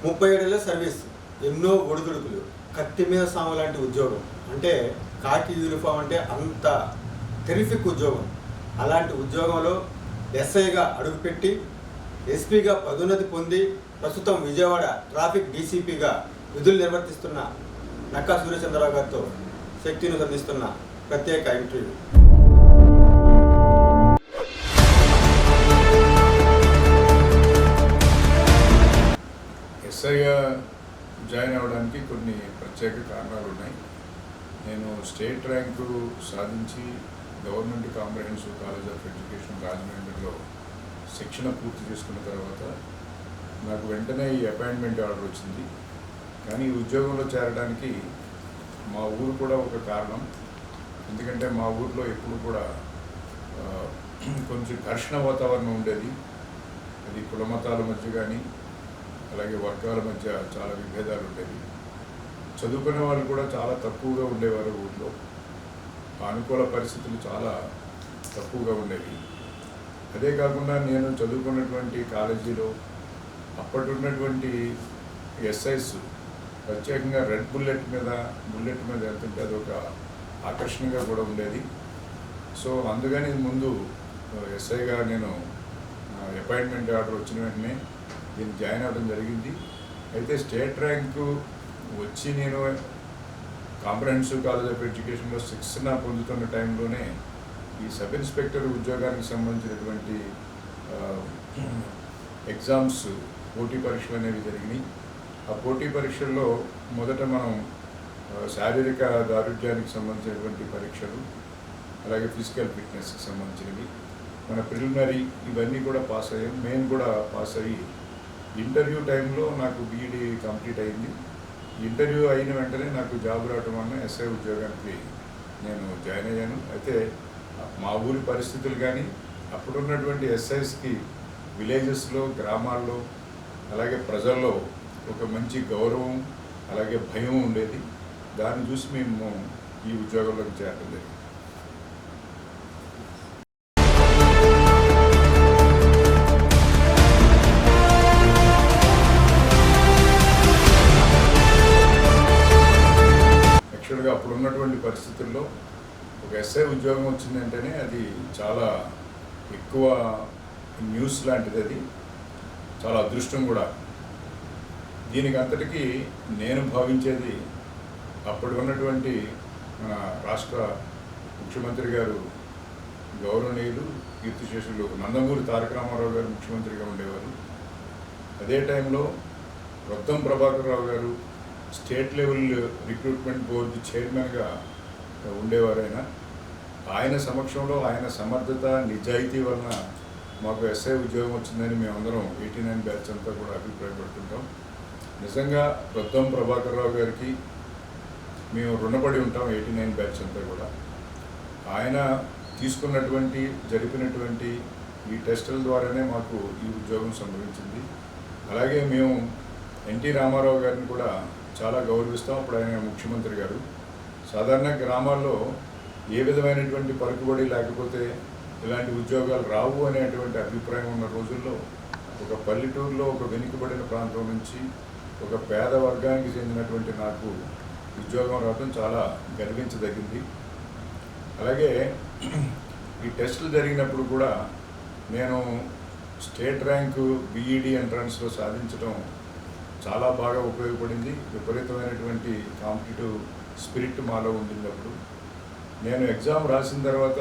37 ఏళ్ళ సర్వీస్, ఎన్నో ఒడిదుడుకులు, కత్తి మీద సాము లాంటి ఉద్యోగం. అంటే కాకి యూనిఫామ్ అంటే అంత టెరిఫిక్ ఉద్యోగం. అలాంటి ఉద్యోగంలో ఎస్ఐగా అడుగుపెట్టి ఎస్పీగా పదోన్నతి పొంది ప్రస్తుతం విజయవాడ ట్రాఫిక్ డీసీపీగా విధులు నిర్వర్తిస్తున్న నక్కా సూర్యచంద్రరావు గారితో శక్తిని అందిస్తున్న ప్రత్యేక ఇంటర్వ్యూ. ఎస్ఐగా జాయిన్ అవ్వడానికి కొన్ని ప్రత్యేక కారణాలు ఉన్నాయి. నేను స్టేట్ ర్యాంకు సాధించి government comprehensive college of education రాజమండ్రిలో శిక్షణ పూర్తి చేసుకున్న తర్వాత నాకు వెంటనే ఈ అపాయింట్మెంట్ ఆర్డర్ వచ్చింది. కానీ ఈ ఉద్యోగంలో చేరడానికి మా ఊరు కూడా ఒక కారణం. ఎందుకంటే మా ఊరిలో ఎప్పుడు కూడా కొంచెం ఘర్షణ వాతావరణం ఉండేది. అది కుల మతాల మధ్య కానీ అలాగే వర్గాల మధ్య చాలా విభేదాలు ఉండేవి. చదువుకునే వాళ్ళు కూడా చాలా తక్కువగా ఉండేవారు ఊళ్ళో. అనుకూల పరిస్థితులు చాలా తక్కువగా ఉండేవి. అదే కాకుండా నేను చదువుకున్నటువంటి కాలేజీలో అప్పటి ఉన్నటువంటి ఎస్ఐస్ ప్రత్యేకంగా రెడ్ బుల్లెట్ మీద వెళ్తుంటే అదొక ఆకర్షణగా కూడా ఉండేది. సో అందుకని ముందు ఎస్ఐగా నేను అపాయింట్మెంట్ ఆర్డర్ వచ్చిన వెంటనే దీన్ని జాయిన్ అవ్వడం జరిగింది. అయితే స్టేట్ ర్యాంకు వచ్చి నేను కాంప్రహెన్సివ్ కాలేజ్ ఆఫ్ ఎడ్యుకేషన్లో శిక్షణ పొందుతున్న టైంలోనే ఈ సబ్ ఇన్స్పెక్టర్ ఉద్యోగానికి సంబంధించినటువంటి ఎగ్జామ్స్ పోటీ పరీక్షలు అనేవి జరిగినాయి. ఆ పోటీ పరీక్షల్లో మొదట మనం శారీరక దారుఢ్యానికి సంబంధించినటువంటి పరీక్షలు, అలాగే ఫిజికల్ ఫిట్నెస్కి సంబంధించినవి, మన ప్రిలిమినరీ ఇవన్నీ కూడా పాస్ అయ్యాం. మెయిన్ కూడా పాస్ అయ్యి ఇంటర్వ్యూ టైంలో నాకు బీఈడీ కంప్లీట్ అయింది. ఇంటర్వ్యూ అయిన వెంటనే నాకు జాబ్ రావడం వల్ల ఎస్ఐ ఉద్యోగానికి నేను జాయిన్ అయ్యాను. అయితే మా ఊరి పరిస్థితులు కానీ అప్పుడున్నటువంటి ఎస్ఐస్కి విలేజెస్లో, గ్రామాల్లో, అలాగే ప్రజల్లో ఒక మంచి గౌరవం అలాగే భయం ఉండేది. దాన్ని చూసి మేము ఈ ఉద్యోగంలోకి చేరడం జరిగింది. యాక్చువల్గా అప్పుడున్నటువంటి పరిస్థితుల్లో ఒక ఎస్ఐ ఉద్యోగం వచ్చిందంటేనే అది చాలా ఎక్కువ న్యూస్ లాంటిది. అది చాలా అదృష్టం కూడా. దీనికి అంతటికీ నేను భావించేది అప్పటి ఉన్నటువంటి మన రాష్ట్ర ముఖ్యమంత్రి గారు గౌరవనీయులు కీర్తిశేషులు నందమూరి తారక రామారావు గారు ముఖ్యమంత్రిగా ఉండేవారు. అదే టైంలో రొద్దం ప్రభాకర్ రావు గారు స్టేట్ లెవెల్ రిక్రూట్మెంట్ బోర్డు చైర్మన్గా ఉండేవారు. ఆయన సమక్షంలో ఆయన సమర్థత, నిజాయితీ వలన మాకు ఎస్ఐ ఉద్యోగం వచ్చిందని మేమందరం 89 బ్యాచ్ అంతా కూడా అభిప్రాయపడుతుంటాం. నిజంగా రొద్దం ప్రభాకర్ రావు గారికి మేము రుణపడి ఉంటాం. 89 బ్యాచ్ అంతా కూడా ఆయన జరిపినటువంటి ఈ టెస్టుల ద్వారానే మాకు ఈ ఉద్యోగం సంభవించింది. అలాగే మేము ఎన్టీ రామారావు గారిని కూడా చాలా గౌరవిస్తాం. అప్పుడు ఆయన ముఖ్యమంత్రి గారు. సాధారణ గ్రామాల్లో ఏ విధమైనటువంటి పలుకుబడి లేకపోతే ఇలాంటి ఉద్యోగాలు రావు అనేటువంటి అభిప్రాయం ఉన్న రోజుల్లో ఒక పల్లెటూరులో ఒక వెనుకబడిన ప్రాంతం నుంచి ఒక పేద వర్గానికి చెందినటువంటి నాకు ఉద్యోగం రావడం చాలా గర్వించదగింది. అలాగే ఈ టెస్టులు జరిగినప్పుడు కూడా నేను స్టేట్ ర్యాంకు బీఈడీ ఎంట్రన్స్లో సాధించడం చాలా బాగా ఉపయోగపడింది. విపరీతమైనటువంటి కాంపిటేటివ్ స్పిరిట్ మాలో ఉండింది. అప్పుడు నేను ఎగ్జామ్ రాసిన తర్వాత,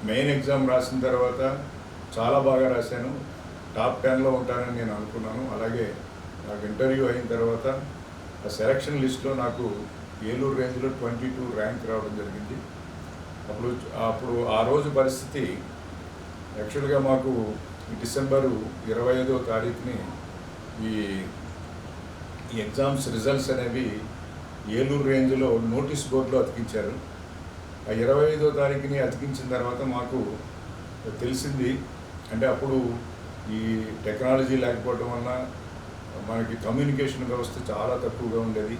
మెయిన్ ఎగ్జామ్ రాసిన తర్వాత చాలా బాగా రాశాను. టాప్ 10లో ఉంటానని నేను అనుకున్నాను. అలాగే నాకు ఇంటర్వ్యూ అయిన తర్వాత ఆ సెలక్షన్ లిస్ట్లో నాకు ఏలూరు రేంజ్లో 22 ర్యాంక్ రావడం జరిగింది. అప్పుడు ఆ రోజు పరిస్థితి యాక్చువల్గా మాకు డిసెంబరు 25వ తారీఖుని ఈ ఎగ్జామ్స్ రిజల్ట్స్ అనేవి ఏలూరు రేంజ్లో నోటీస్ బోర్డులో అతికించారు. ఆ 25వ తారీఖుని అతికించిన తర్వాత మాకు తెలిసింది, అంటే అప్పుడు ఈ టెక్నాలజీ లేకపోవడం వల్ల మనకి కమ్యూనికేషన్ వ్యవస్థ చాలా తక్కువగా ఉండేది.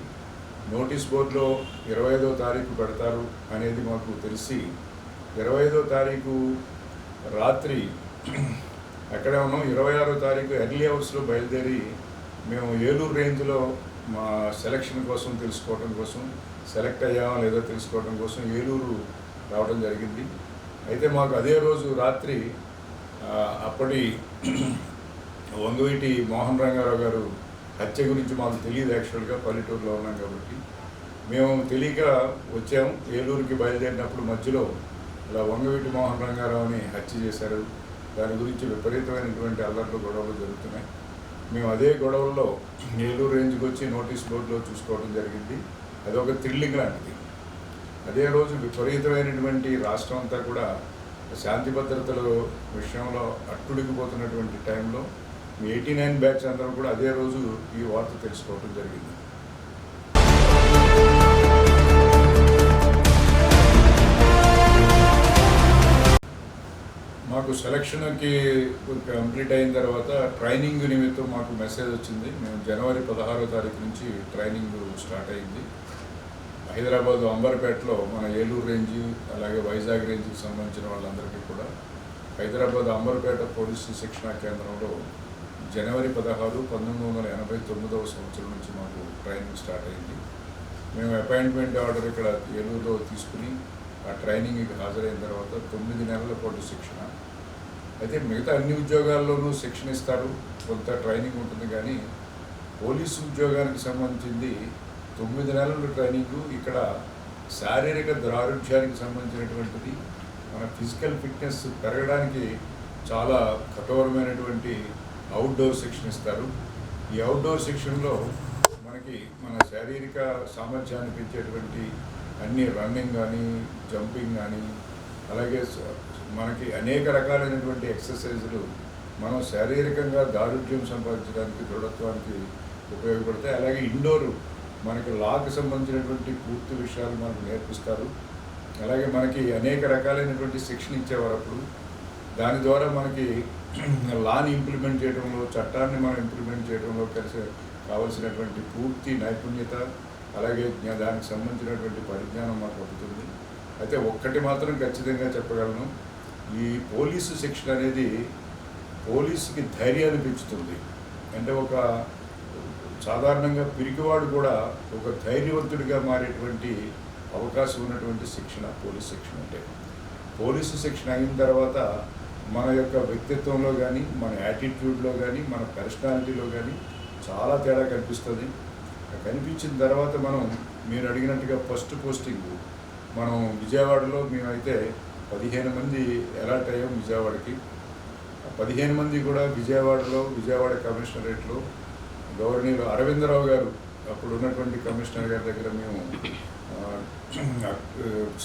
నోటీస్ బోర్డులో 25వ తారీఖు పెడతారు అనేది మాకు తెలిసి 25వ తారీఖు రాత్రి అక్కడే ఉన్నాం. 26వ తారీఖు ఎర్లీ అవర్స్లో బయలుదేరి మేము ఏలూరు రేంజ్లో మా సెలక్షన్ కోసం తెలుసుకోవడం కోసం, సెలెక్ట్ అయ్యామో లేదో తెలుసుకోవడం కోసం ఏలూరు రావడం జరిగింది. అయితే మాకు అదే రోజు రాత్రి అప్పటి వంగవీటి మోహన్ రంగారావు గారు హత్య గురించి మాకు తెలియదు. యాక్చువల్గా పల్లెటూరులో ఉన్నాం కాబట్టి మేము తెలియక వచ్చాము. ఏలూరుకి బయలుదేరినప్పుడు మధ్యలో ఇలా వంగవీటి మోహన్ రంగారావుని హత్య చేశారు. దాని గురించి విపరీతమైనటువంటి అల్లర్లు గొడవలు జరుగుతున్నాయి. మేము అదే గొడవల్లో ఏలూరు రేంజ్కి వచ్చి నోటీస్ బోర్డులో చూసుకోవడం జరిగింది. అదొక థ్రిల్లింగ్ లాంటిది. అదే రోజు విపరీతమైనటువంటి రాష్ట్రం అంతా కూడా శాంతి భద్రతల విషయంలో అట్టుడికిపోతున్నటువంటి టైంలో 89 బ్యాచ్ అందరూ కూడా అదే రోజు ఈ వార్త తెలుసుకోవడం జరిగింది. మాకు సెలక్షన్కి కంప్లీట్ అయిన తర్వాత ట్రైనింగ్ నిమిత్తం మాకు మెసేజ్ వచ్చింది. మేము జనవరి 16వ తారీఖు నుంచి ట్రైనింగ్ స్టార్ట్ అయింది. హైదరాబాద్ అంబర్పేటలో మన ఏలూరు రేంజ్ అలాగే వైజాగ్ రేంజ్కి సంబంధించిన వాళ్ళందరికీ కూడా హైదరాబాద్ అంబర్పేట పోలీసు శిక్షణా కేంద్రంలో జనవరి 16, 1989వ సంవత్సరం నుంచి మాకు ట్రైనింగ్ స్టార్ట్ అయింది. మేము అపాయింట్మెంట్ ఆర్డర్ ఇక్కడ ఏలూరులో తీసుకుని ఆ ట్రైనింగ్కి హాజరైన తర్వాత 9 నెలల పాటు శిక్షణ. అయితే మిగతా అన్ని ఉద్యోగాల్లోనూ శిక్షణ ఇస్తారు, కొంత ట్రైనింగ్ ఉంటుంది. కానీ పోలీసు ఉద్యోగానికి సంబంధించింది 9 నెలల ట్రైనింగు. ఇక్కడ శారీరక దారుఢ్యానికి సంబంధించినటువంటిది, మన ఫిజికల్ ఫిట్నెస్ పెరగడానికి చాలా కఠోరమైనటువంటి అవుట్డోర్ శిక్షణ ఇస్తారు. ఈ అవుట్డోర్ శిక్షణలో మనకి మన శారీరక సామర్థ్యాన్ని పెంచేటువంటి అన్ని రన్నింగ్ కానీ, జంపింగ్ కానీ, అలాగే మనకి అనేక రకాలైనటువంటి ఎక్సర్సైజులు మనం శారీరకంగా దారుఢ్యం సంపాదించడానికి, దృఢత్వానికి ఉపయోగపడతాయి. అలాగే ఇండోరు మనకి లాకి సంబంధించినటువంటి పూర్తి విషయాలు మనకు నేర్పిస్తారు. అలాగే మనకి అనేక రకాలైనటువంటి శిక్షణ ఇచ్చేవారు అప్పుడు. దాని ద్వారా మనకి లాని ఇంప్లిమెంట్ చేయడంలో, చట్టాన్ని మనం ఇంప్లిమెంట్ చేయడంలో కావలసినటువంటి పూర్తి నైపుణ్యత, అలాగే దానికి సంబంధించినటువంటి పరిజ్ఞానం మాకు అవుతుంది. అయితే ఒక్కటి మాత్రం ఖచ్చితంగా చెప్పగలను, ఈ పోలీసు శిక్షణ అనేది పోలీసుకి ధైర్యాన్ని పెంచుతుంది. అంటే ఒక సాధారణంగా పిరికివాడు కూడా ఒక ధైర్యవంతుడిగా మారేటువంటి అవకాశం ఉన్నటువంటి శిక్షణ పోలీసు శిక్షణ. అంటే పోలీసు శిక్షణ అయిన తర్వాత మన యొక్క వ్యక్తిత్వంలో కానీ, మన యాటిట్యూడ్లో కానీ, మన పర్సనాలిటీలో కానీ చాలా తేడా కనిపిస్తుంది. కనిపించిన తర్వాత మీరు అడిగినట్టుగా ఫస్ట్ పోస్టింగ్ మనం విజయవాడలో మేమైతే 15 మంది అలాట్ అయ్యాం విజయవాడకి. 15 మంది కూడా విజయవాడ కమిషనరేట్లో గవర్నర్ అరవిందరావు గారు అప్పుడు ఉన్నటువంటి కమిషనర్ గారి దగ్గర మేము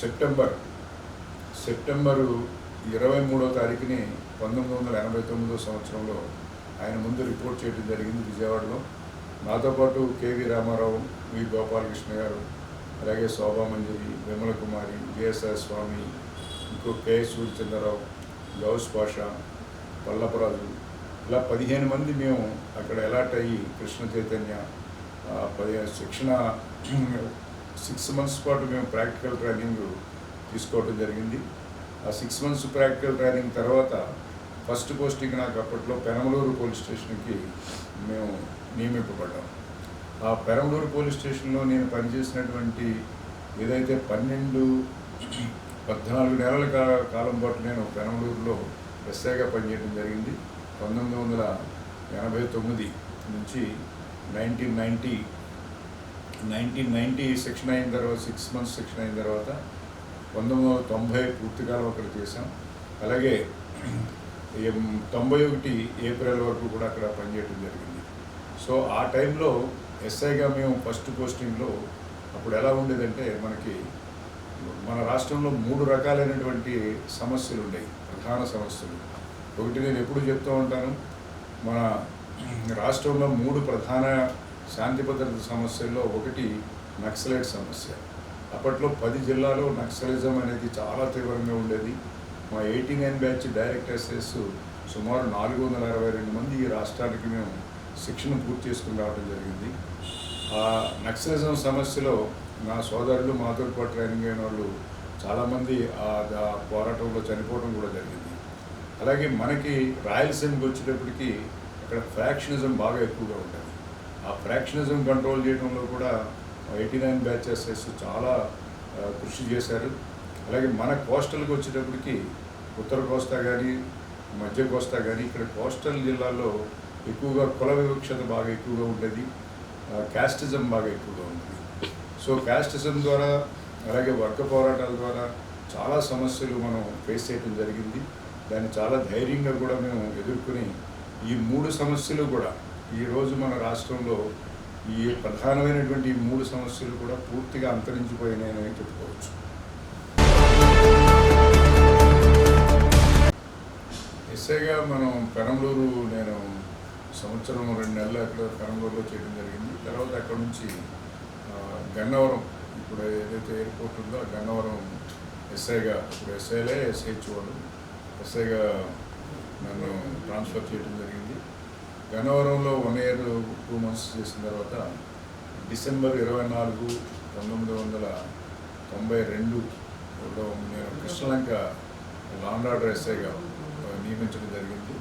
సెప్టెంబరు 23వ తారీఖుని 1989వ సంవత్సరంలో ఆయన ముందు రిపోర్ట్ చేయడం జరిగింది విజయవాడలో. నాతో పాటు కేవీ రామారావు, వి గోపాలకృష్ణ గారు, అలాగే శోభామంజరి, విమల కుమారి, జేఎస్ఆర్ స్వామి, ఇంకో కెఎస్ సూర్యచంద్రరావు, గౌస్ పాషా, పల్లపరాజు, ఇలా 15 మంది మేము అక్కడ అలాట్ అయ్యి కృష్ణ చైతన్య శిక్షణ 6 మంత్స్ పాటు మేము ప్రాక్టికల్ ట్రైనింగ్ తీసుకోవడం జరిగింది. ఆ 6 మంత్స్ ప్రాక్టికల్ ట్రైనింగ్ తర్వాత ఫస్ట్ పోస్టింగ్ నాకు అప్పట్లో పెనమలూరు పోలీస్ స్టేషన్కి మేము నియమింపబడ్డాం. ఆ పెనమలూరు పోలీస్ స్టేషన్లో నేను పనిచేసినటువంటి ఏదైతే 14 నెలల కాలం పాటు నేను పెనమలూరులో ఎస్ఐగా పనిచేయడం జరిగింది. 1989 నుంచి 1990 శిక్షణ అయిన తర్వాత 6 మంత్స్ శిక్షణ అయిన తర్వాత 1990 పూర్తికాలం అక్కడ చేశాం. అలాగే 91 ఏప్రిల్ వరకు కూడా అక్కడ పనిచేయడం జరిగింది. సో ఆ టైంలో ఎస్ఐగా మేము ఫస్ట్ పోస్టింగ్లో అప్పుడు ఎలా ఉండేదంటే మన రాష్ట్రంలో 3 రకాలైనటువంటి సమస్యలు ఉండేవి, ప్రధాన సమస్యలు. ఒకటి నేను ఎప్పుడు చెప్తూ ఉంటాను, మన రాష్ట్రంలో 3 ప్రధాన శాంతి భద్రత సమస్యల్లో ఒకటి నక్సలైట్ సమస్య. అప్పట్లో 10 జిల్లాలో నక్సలిజం అనేది చాలా తీవ్రంగా ఉండేది. మా 89 బ్యాచ్ డైరెక్ట్ ఎస్ఎస్ సుమారు 462 మంది ఈ రాష్ట్రానికి మేము శిక్షణ పూర్తి చేసుకుని రావడం జరిగింది. ఆ నక్సలిజం సమస్యలో నా సోదరులు, మాతో పాటు ట్రైనింగ్ అయిన వాళ్ళు చాలామంది ఆ పోరాటంలో చనిపోవడం కూడా జరిగింది. అలాగే మనకి రాయలసీమకి వచ్చేటప్పటికి అక్కడ ఫ్రాక్షనిజం బాగా ఎక్కువగా ఉంటుంది. ఆ ఫ్రాక్షనిజం కంట్రోల్ చేయడంలో కూడా 89 బ్యాచెస్ చాలా కృషి చేశారు. అలాగే మన కోస్టల్కి వచ్చేటప్పటికి ఉత్తర కోస్తా కానీ మధ్య కోస్తా కానీ ఇక్కడ కోస్టల్ జిల్లాల్లో ఎక్కువగా కుల వివక్షత బాగా ఎక్కువగా ఉండేది, క్యాస్టిజం బాగా ఎక్కువగా ఉంటుంది. సో క్యాస్టిజం ద్వారా అలాగే వర్గ పోరాటాల ద్వారా చాలా సమస్యలు మనం ఫేస్ చేయడం జరిగింది. దాన్ని చాలా ధైర్యంగా కూడా మేము ఎదుర్కొని ఈ 3 సమస్యలు కూడా ఈరోజు మన రాష్ట్రంలో ఈ ప్రధానమైనటువంటి 3 సమస్యలు కూడా పూర్తిగా అంతరించిపోయినాయని చెప్పుకోవచ్చు. ఎస్ఐగా మనం పెరంబలూరు నేను సంవత్సరం 2 నెలలు అక్కడ పెరంబలూరులో చేయడం జరిగింది. తర్వాత అక్కడ నుంచి గన్నవరం, ఇప్పుడు ఏదైతే ఎయిర్పోర్ట్ ఉందో ఆ గన్నవరం ఎస్ఐగా, ఇప్పుడు ఎస్ఐలే ఎస్హెచ్ వాళ్ళు ఎస్ఐగా నన్ను ట్రాన్స్ఫర్ చేయడం జరిగింది. గన్నవరంలో 1 year 2 months చేసిన తర్వాత డిసెంబర్ 24, 1992లో నేను కృష్ణలంక లా అండ్ ఆర్డర్ ఎస్ఐగా నియమించడం జరిగింది.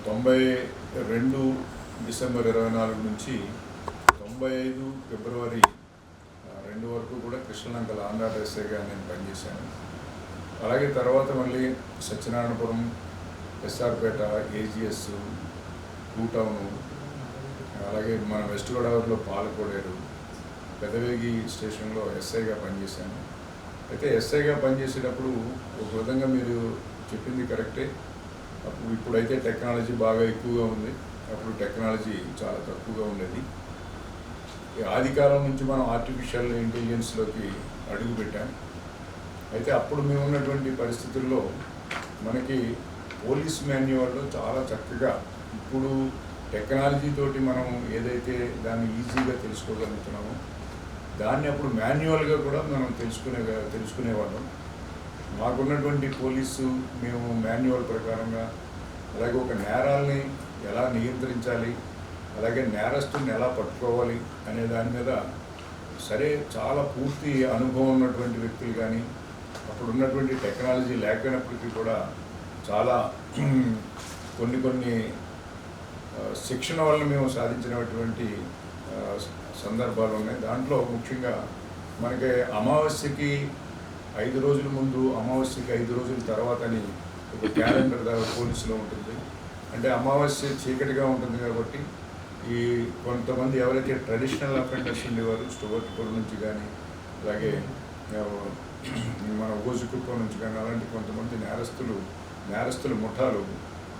92 డిసెంబర్ 24 నుంచి 95 ఫిబ్రవరి 2 వరకు కూడా కృష్ణలంక లా అండ్ ఆర్డర్ ఎస్ఐగా నేను పనిచేశాను. అలాగే తర్వాత మళ్ళీ Satyanarayanapuram, SRPeta, AGs, two town, అలాగే మన వెస్ట్ గోదావరిలో పాలకోడేరు, పెదవేగి స్టేషన్లో ఎస్ఐగా పనిచేశాను. అయితే ఎస్ఐగా పనిచేసేటప్పుడు ఒక విధంగా మీరు చెప్పింది కరెక్టే. అప్పుడు ఇప్పుడైతే టెక్నాలజీ బాగా ఎక్కువగా ఉంది, అప్పుడు టెక్నాలజీ చాలా తక్కువగా ఉండేది. ఆదికాలం నుంచి మనం ఆర్టిఫిషియల్ ఇంటెలిజెన్స్లోకి అడుగు పెట్టాం. అయితే అప్పుడు మేము ఉన్నటువంటి పరిస్థితుల్లో మనకి పోలీస్ మాన్యువల్లో చాలా చక్కగా, ఇప్పుడు టెక్నాలజీ తోటి మనం ఏదైతే దాన్ని ఈజీగా తెలుసుకోగలుగుతున్నామో దాన్ని అప్పుడు మాన్యువల్గా కూడా మనం తెలుసుకునేవాళ్ళం. మాకున్నటువంటి పోలీసు మేము మాన్యువల్ ప్రకారంగా, అలాగే ఒక నేరాల్ని ఎలా నియంత్రించాలి, అలాగే నేరస్తుని ఎలా పట్టుకోవాలి అనే దాని మీద సరే చాలా పూర్తి అనుభవం ఉన్నటువంటి వ్యక్తులు కానీ, అప్పుడు ఉన్నటువంటి టెక్నాలజీ లేకపోయినప్పటికీ కూడా చాలా కొన్ని శిక్షణ వల్ల మేము సాధించినటువంటి సందర్భాలు ఉన్నాయి. దాంట్లో ముఖ్యంగా మనకి అమావాస్యకి 5 రోజుల ముందు, అమావాస్యకి 5 రోజుల తర్వాత అని ఒక క్యాలెండర్ పోలీసులో ఉంటుంది. అంటే అమావాస్య చీకటిగా ఉంటుంది కాబట్టి ఈ కొంతమంది ఎవరైతే ట్రెడిషనల్ అఫెండర్స్ ఉండేవారు, స్టోవర్పురం నుంచి కానీ, అలాగే మన ఓజుకుప్పం నుంచి కానీ, అలాంటి కొంతమంది నేరస్తుల ముఠాలు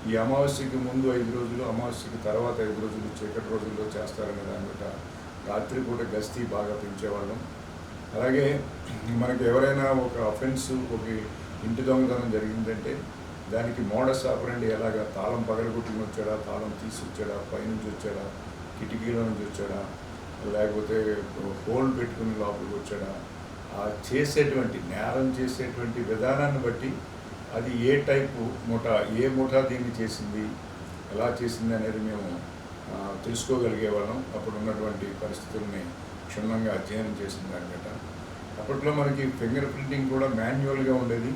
ఈ అమావాస్యకి ముందు 5 రోజులు, అమావాస్యకి తర్వాత 5 రోజులు చీకటి రోజుల్లో చేస్తారనే దాని మీద రాత్రిపూట గస్తీ బాగా పెంచేవాళ్ళం. అలాగే మనకి ఎవరైనా ఒక అఫెన్స్, ఒక ఇంటి దొంగతనం జరిగిందంటే దానికి మోడస్ ఆపరండి ఎలాగా, తాళం పగలగొట్టుకుని వచ్చాడా, తాళం తీసి వచ్చాడా, పైనుంచి వచ్చాడా, కిటికీలో నుంచి వచ్చాడా, లేకపోతే హోల్ పెట్టుకుని లోపలికి వచ్చాడా, ఆ చేసేటువంటి నేరం చేసేటువంటి విధానాన్ని బట్టి అది ఏ టైపు ముఠా, ఏ ముఠా దీన్ని చేసింది, ఎలా చేసింది అనేది మేము తెలుసుకోగలిగేవాళ్ళం. అప్పుడు ఉన్నటువంటి పరిస్థితుల్ని క్షుణ్ణంగా అధ్యయనం చేసిన దానికట. అప్పట్లో మనకి ఫింగర్ ప్రింటింగ్ కూడా మాన్యువల్గా ఉండేది.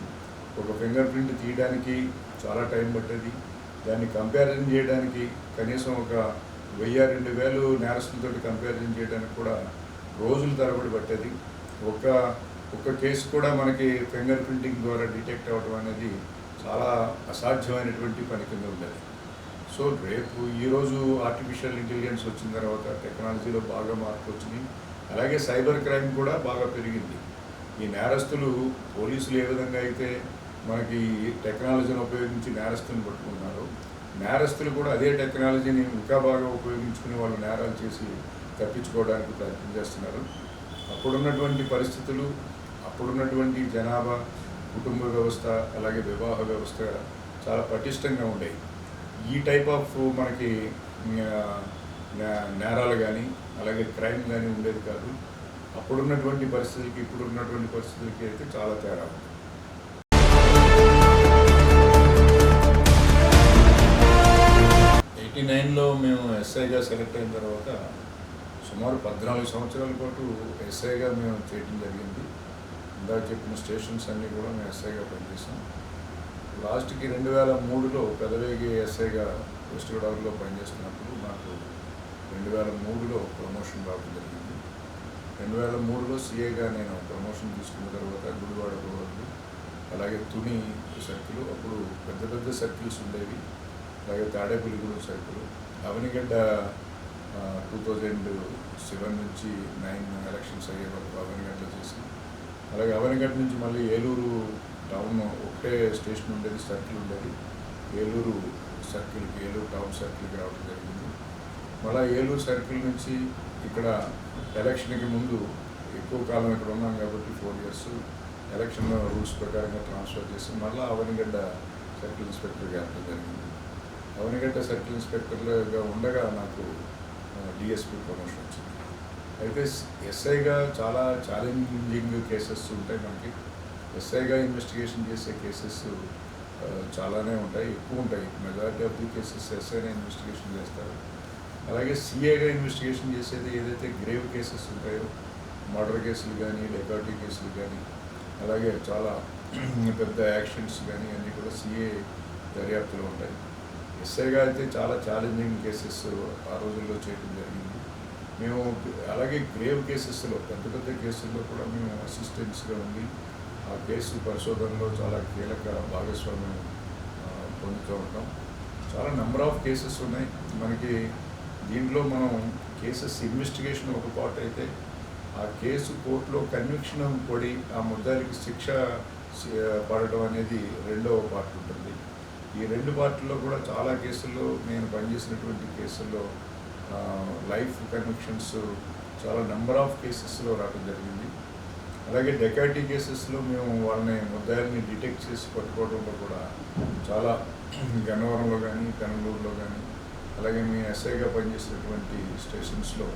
ఒక ఫింగర్ ప్రింట్ తీయడానికి చాలా టైం పట్టేది. దాన్ని కంపారిజన్ చేయడానికి కనీసం ఒక 1000-2000 నేరస్తులతో కంపారిజన్ చేయడానికి కూడా రోజుల తరబడి పట్టేది. ఒక కేసు కూడా మనకి ఫింగర్ ప్రింటింగ్ ద్వారా డిటెక్ట్ అవ్వడం అనేది చాలా అసాధ్యమైనటువంటి పని కింద ఉండేది. సో రేపు ఈరోజు ఆర్టిఫిషియల్ ఇంటెలిజెన్స్ వచ్చిన తర్వాత టెక్నాలజీలో బాగా మార్పు వచ్చింది. అలాగే సైబర్ క్రైమ్ కూడా బాగా పెరిగింది. ఈ నేరస్తులు, పోలీసులు ఏ విధంగా అయితే మనకి టెక్నాలజీని ఉపయోగించి నేరస్తుని పట్టుకున్నారు, నేరస్తులు కూడా అదే టెక్నాలజీని ఇంకా బాగా ఉపయోగించుకుని వాళ్ళు నేరాలు చేసి తప్పించుకోవడానికి ప్రయత్నం చేస్తున్నారు. అప్పుడున్నటువంటి పరిస్థితులు, అప్పుడున్నటువంటి జనాభా, కుటుంబ వ్యవస్థ, అలాగే వివాహ వ్యవస్థ చాలా పటిష్టంగా ఉండేవి. ఈ టైప్ ఆఫ్ మనకి నేరాలు కానీ అలాగే క్రైమ్ కానీ ఉండేది కాదు. అప్పుడున్నటువంటి పరిస్థితులకి ఇప్పుడున్నటువంటి పరిస్థితులకి అయితే చాలా తేడా ఉంది. 89లో మేము ఎస్ఐగా సెలెక్ట్ అయిన తర్వాత సుమారు 14 సంవత్సరాల పాటు ఎస్ఐగా మేము చేయడం జరిగింది. ఇందాక చెప్పిన స్టేషన్స్ అన్నీ కూడా మేము ఎస్ఐగా పనిచేసాం. లాస్ట్కి 2003లో పెదవేగి ఎస్ఐగా వెస్ట్ గోదావరిలో పనిచేస్తున్నప్పుడు నాకు 2003లో ప్రమోషన్ రావడం జరిగింది. 2003లో సిఏగా నేను ప్రమోషన్ తీసుకున్న తర్వాత గుడివాడ రోడ్లు, అలాగే తుని సర్కిల్, అప్పుడు పెద్ద పెద్ద సర్కిల్స్ ఉండేవి, అలాగే తాడేపల్లిగూడెం సర్కిల్, అవనిగడ్డ 2007 నుంచి 9 ఎలక్షన్స్ అయ్యే వరకు అవనిగడ్డలో చేసి, అలాగే అవనిగడ్డ నుంచి మళ్ళీ ఏలూరు టౌన్ ఒకటే స్టేషన్ ఉండేది, సర్కిల్ ఉండేది, ఏలూరు సర్కిల్కి, ఏలూరు టౌన్ సర్కిల్కి రావడం జరిగింది. మళ్ళీ ఏలూరు సర్కిల్ నుంచి ఇక్కడ ఎలక్షన్కి ముందు ఎక్కువ కాలం ఇక్కడ ఉన్నాం కాబట్టి 4 years ఎలక్షన్ రూల్స్ ప్రకారంగా ట్రాన్స్ఫర్ చేసి మళ్ళీ అవనిగడ్డ సర్కిల్ ఇన్స్పెక్టర్గా వెళ్ళడం జరిగింది. అవనిగడ్డ సర్కిల్ ఇన్స్పెక్టర్గా ఉండగా నాకు డిఎస్పీ ప్రమోషన్ వచ్చింది. అయితే ఎస్ఐగా చాలా ఛాలెంజింగ్ కేసెస్ ఉంటాయి మనకి. ఎస్ఐగా ఇన్వెస్టిగేషన్ చేసే కేసెస్ చాలానే ఉంటాయి, ఎక్కువ ఉంటాయి. మెజారిటీ ఆఫ్ ది కేసెస్ ఎస్ఐనే ఇన్వెస్టిగేషన్ చేస్తారు. అలాగే సిఏగా ఇన్వెస్టిగేషన్ చేసేది ఏదైతే గ్రేవ్ కేసెస్ ఉంటాయో, మర్డర్ కేసులు కానీ, డెకాటీ కేసులు కానీ, అలాగే చాలా పెద్ద యాక్షన్స్ కానీ అన్నీ కూడా సిఏ దర్యాప్తులో ఉంటాయి. ఎస్ఐగా అయితే చాలా ఛాలెంజింగ్ కేసెస్ ఆ రోజుల్లో చేయడం జరిగింది. మేము అలాగే గ్రేవ్ కేసెస్లో, పెద్ద పెద్ద కేసుల్లో కూడా మేము అసిస్టెంట్స్గా ఉండి ఆ కేసు పరిశోధనలో చాలా కీలక భాగస్వామ్యం పొందుతూ ఉంటాం. చాలా నెంబర్ ఆఫ్ కేసెస్ ఉన్నాయి మనకి. దీంట్లో మనం కేసెస్ ఇన్వెస్టిగేషన్ ఒక పార్ట్ అయితే, ఆ కేసు కోర్టులో కన్విక్షన్ పడి ఆ ముద్దాయికి శిక్ష పడటం అనేది రెండవ పార్ట్ ఉంటుంది. ఈ 2 పార్టీల్లో కూడా చాలా కేసుల్లో, నేను పనిచేసినటువంటి కేసుల్లో లైఫ్ కన్విక్షన్స్ చాలా నెంబర్ ఆఫ్ కేసెస్లో రావడం జరిగింది. అలాగే డెకాటీ కేసెస్లో మేము వాళ్ళని ముద్దాయిల్ని డిటెక్ట్ చేసి పట్టుకోవడంలో కూడా చాలా గన్నవరంలో కానీ, కనలూరులో కానీ, అలాగే మేము ఎస్ఐగా పనిచేసినటువంటి స్టేషన్స్లో